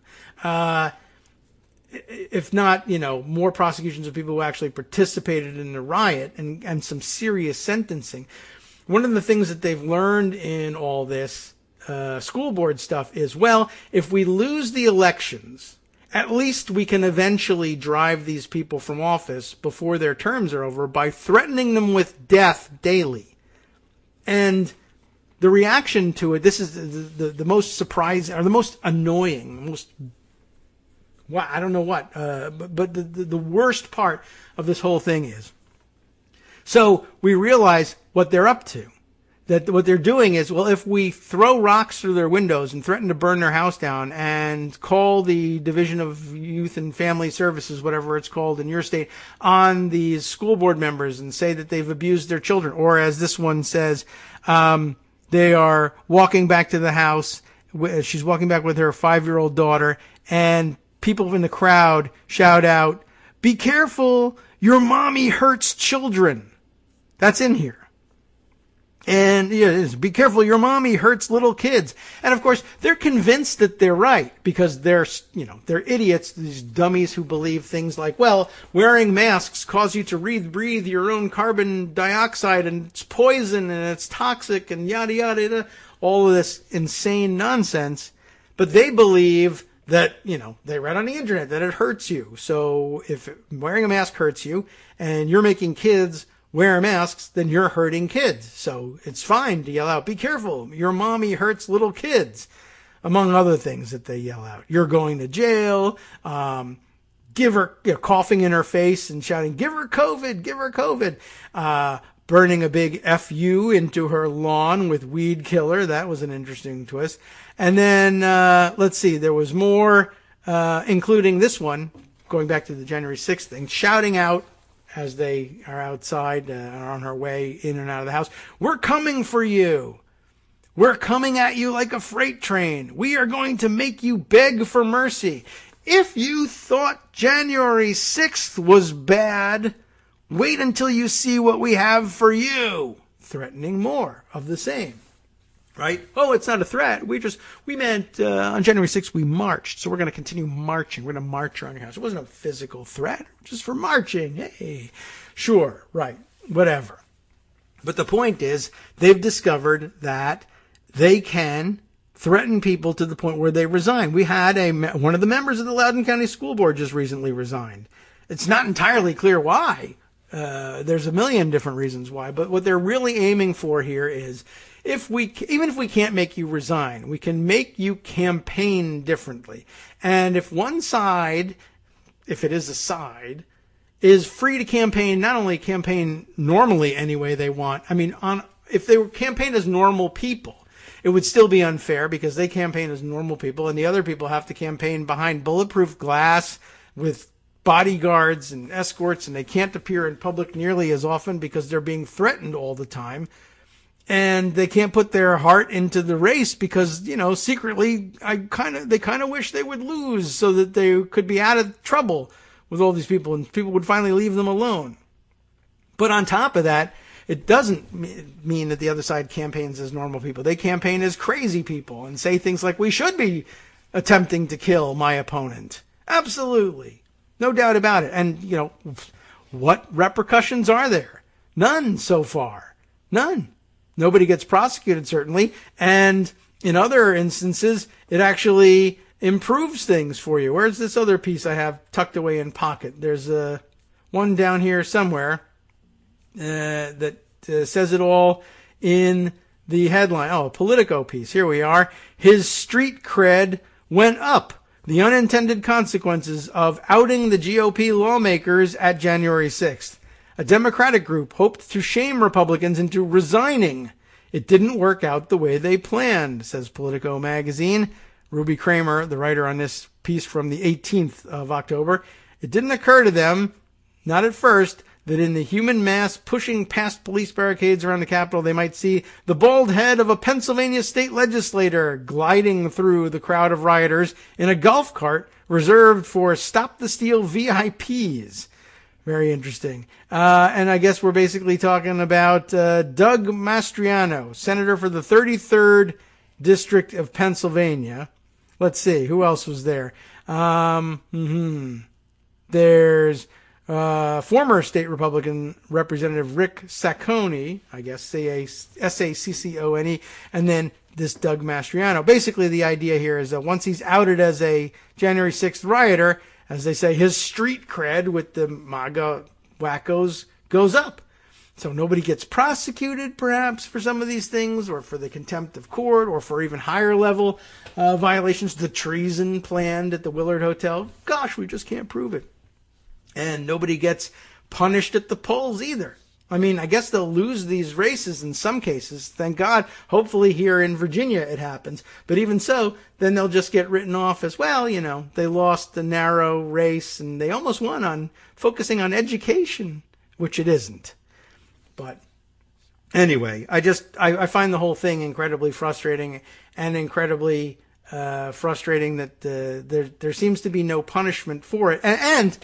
Speaker 2: if not, more prosecutions of people who actually participated in the riot and some serious sentencing. One of the things that they've learned in all this school board stuff is, well, if we lose the elections, at least we can eventually drive these people from office before their terms are over by threatening them with death daily. And the reaction to it, this is the most surprising, or the most annoying, I don't know what, but the worst part of this whole thing is, so we realize what they're up to. That what they're doing is, well, if we throw rocks through their windows and threaten to burn their house down and call the Division of Youth and Family Services, whatever it's called in your state, on these school board members and say that they've abused their children, or as this one says, they are walking back to the house, she's walking back with her 5-year-old daughter, and people in the crowd shout out, "Be careful, your mommy hurts children." That's in here. And it is, "Be careful, your mommy hurts little kids." And of course, they're convinced that they're right because they're idiots, these dummies who believe things like, well, wearing masks cause you to breathe your own carbon dioxide and it's poison and it's toxic and yada, yada, yada, all of this insane nonsense. But they believe that, they read on the internet that it hurts you. So if wearing a mask hurts you and you're making kids wear masks, then you're hurting kids. So it's fine to yell out, "Be careful, your mommy hurts little kids," among other things that they yell out. You're going to jail, give her, coughing in her face and shouting, "Give her COVID, give her COVID," burning a big FU into her lawn with weed killer. That was an interesting twist. And then, let's see, there was more, including this one, going back to the January 6th thing, shouting out, as they are outside, are on her way in and out of the house, "We're coming for you. We're coming at you like a freight train. We are going to make you beg for mercy. If you thought January 6th was bad, wait until you see what we have for you." Threatening more of the same. Right? "Oh, it's not a threat. We meant on January 6th we marched, so we're going to continue marching. We're going to march around your house." It wasn't a physical threat, just for marching. Hey, sure, right, whatever. But the point is, they've discovered that they can threaten people to the point where they resign. We had one of the members of the Loudoun County School Board just recently resigned. It's not entirely clear why. There's a million different reasons why, but what they're really aiming for here is, even if we can't make you resign, we can make you campaign differently. And if one side, if it is a side, is free to campaign, not only campaign normally any way they want, I mean, if they were campaign as normal people, it would still be unfair because they campaign as normal people and the other people have to campaign behind bulletproof glass with bodyguards and escorts, and they can't appear in public nearly as often because they're being threatened all the time. And they can't put their heart into the race because, secretly, they kind of wish they would lose so that they could be out of trouble with all these people and people would finally leave them alone. But on top of that, it doesn't mean that the other side campaigns as normal people. They campaign as crazy people and say things like, we should be attempting to kill my opponent. Absolutely. No doubt about it. And, what repercussions are there? None so far. None. Nobody gets prosecuted, certainly. And in other instances, it actually improves things for you. Where's this other piece I have tucked away in pocket? There's one down here somewhere that says it all in the headline. Oh, a Politico piece. Here we are. His street cred went up. The unintended consequences of outing the GOP lawmakers at January 6th. A Democratic group hoped to shame Republicans into resigning. It didn't work out the way they planned, says Politico magazine. Ruby Kramer, the writer on this piece from the 18th of October. It didn't occur to them, not at first, that in the human mass pushing past police barricades around the Capitol, they might see the bald head of a Pennsylvania state legislator gliding through the crowd of rioters in a golf cart reserved for Stop the Steal VIPs. Very interesting. And I guess we're basically talking about Doug Mastriano, senator for the 33rd District of Pennsylvania. Let's see, who else was there? There's former state Republican Representative Rick Saccone, I guess, Saccone, and then this Doug Mastriano. Basically, the idea here is that once he's outed as a January 6th rioter, as they say, his street cred with the MAGA wackos goes up. So nobody gets prosecuted, perhaps, for some of these things, or for the contempt of court, or for even higher level violations, the treason planned at the Willard Hotel. Gosh, we just can't prove it. And nobody gets punished at the polls either. I mean, I guess they'll lose these races in some cases. Thank God. Hopefully here in Virginia it happens. But even so, then they'll just get written off as, well, they lost the narrow race and they almost won on focusing on education, which it isn't. But anyway, I find the whole thing incredibly frustrating and incredibly frustrating that there seems to be no punishment for it. And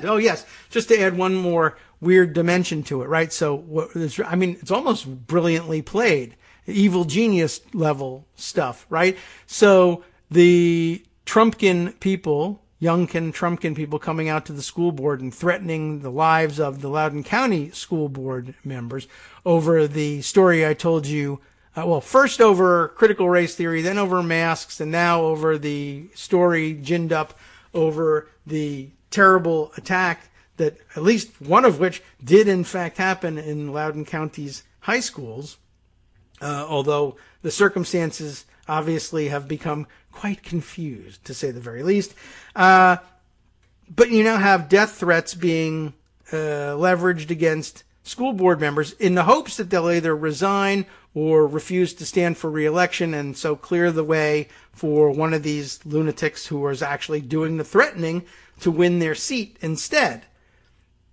Speaker 2: oh yes, just to add one more weird dimension to it, right? So it's almost brilliantly played, evil genius level stuff, right? So the Trumpkin people, Youngkin Trumpkin people coming out to the school board and threatening the lives of the Loudoun County school board members over the story I told you. First over critical race theory, then over masks, and now over the story ginned up over the terrible attack that at least one of which did in fact happen in Loudoun County's high schools, although the circumstances obviously have become quite confused, to say the very least. But you now have death threats being leveraged against school board members in the hopes that they'll either resign or refuse to stand for re-election and so clear the way for one of these lunatics who is actually doing the threatening to win their seat instead.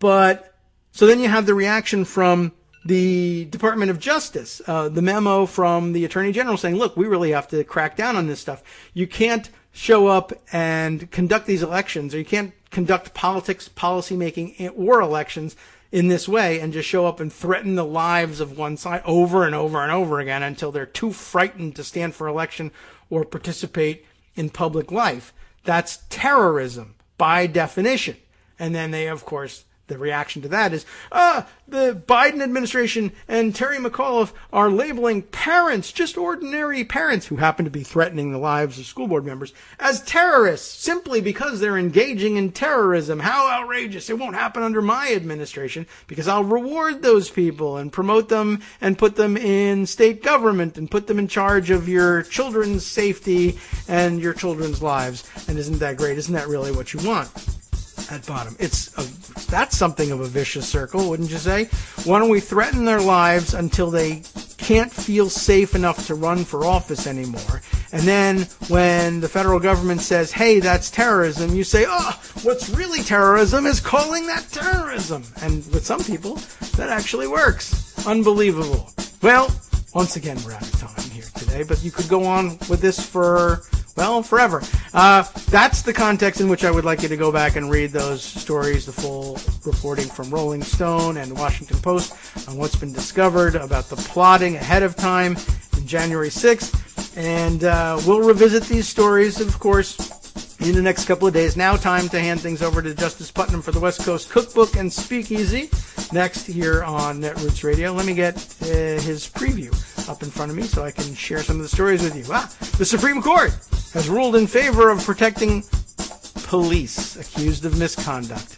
Speaker 2: But so then you have the reaction from the Department of Justice, the memo from the Attorney General saying, look, we really have to crack down on this stuff. You can't show up and conduct these elections, or you can't conduct politics, policy making, or elections in this way and just show up and threaten the lives of one side over and over and over again until they're too frightened to stand for election or participate in public life. That's terrorism by definition. And then they, of course, the reaction to that is, the Biden administration and Terry McAuliffe are labeling parents, just ordinary parents who happen to be threatening the lives of school board members, as terrorists simply because they're engaging in terrorism. How outrageous. It won't happen under my administration because I'll reward those people and promote them and put them in state government and put them in charge of your children's safety and your children's lives. And isn't that great? Isn't that really what you want? At bottom, that's something of a vicious circle, wouldn't you say? Why don't we threaten their lives until they can't feel safe enough to run for office anymore. And then when the federal government says, hey, that's terrorism, you say, oh, what's really terrorism is calling that terrorism. And with some people, that actually works. Unbelievable. Well, once again, we're out of time here today, but you could go on with this for, well, forever. That's the context in which I would like you to go back and read those stories, the full reporting from Rolling Stone and Washington Post on what's been discovered about the plotting ahead of time in January 6th. And we'll revisit these stories, of course, in the next couple of days. Now time to hand things over to Justice Putnam for the West Coast Cookbook and Speakeasy next here on Netroots Radio. Let me get his preview up in front of me so I can share some of the stories with you. The Supreme Court has ruled in favor of protecting police accused of misconduct.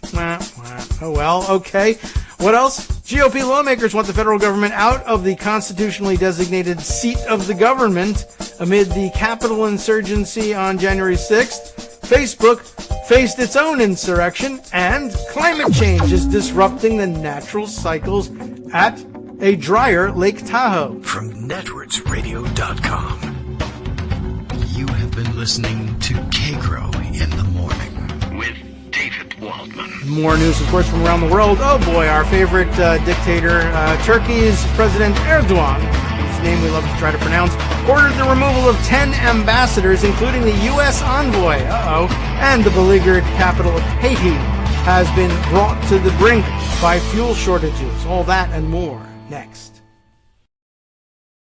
Speaker 2: Oh well, okay. What else? GOP lawmakers want the federal government out of the constitutionally designated seat of the government amid the Capitol insurgency on January 6th. Facebook faced its own insurrection, and climate change is disrupting the natural cycles at a drier Lake Tahoe.
Speaker 1: From netrootsradio.com, you have been listening to Kagro in the Morning with David Waldman.
Speaker 2: More news, of course, from around the world. Oh boy, our favorite dictator, Turkey's President Erdogan, whose name we love to try to pronounce, ordered the removal of 10 ambassadors, including the U.S. envoy. And the beleaguered capital of Haiti has been brought to the brink by fuel shortages. All that and more next.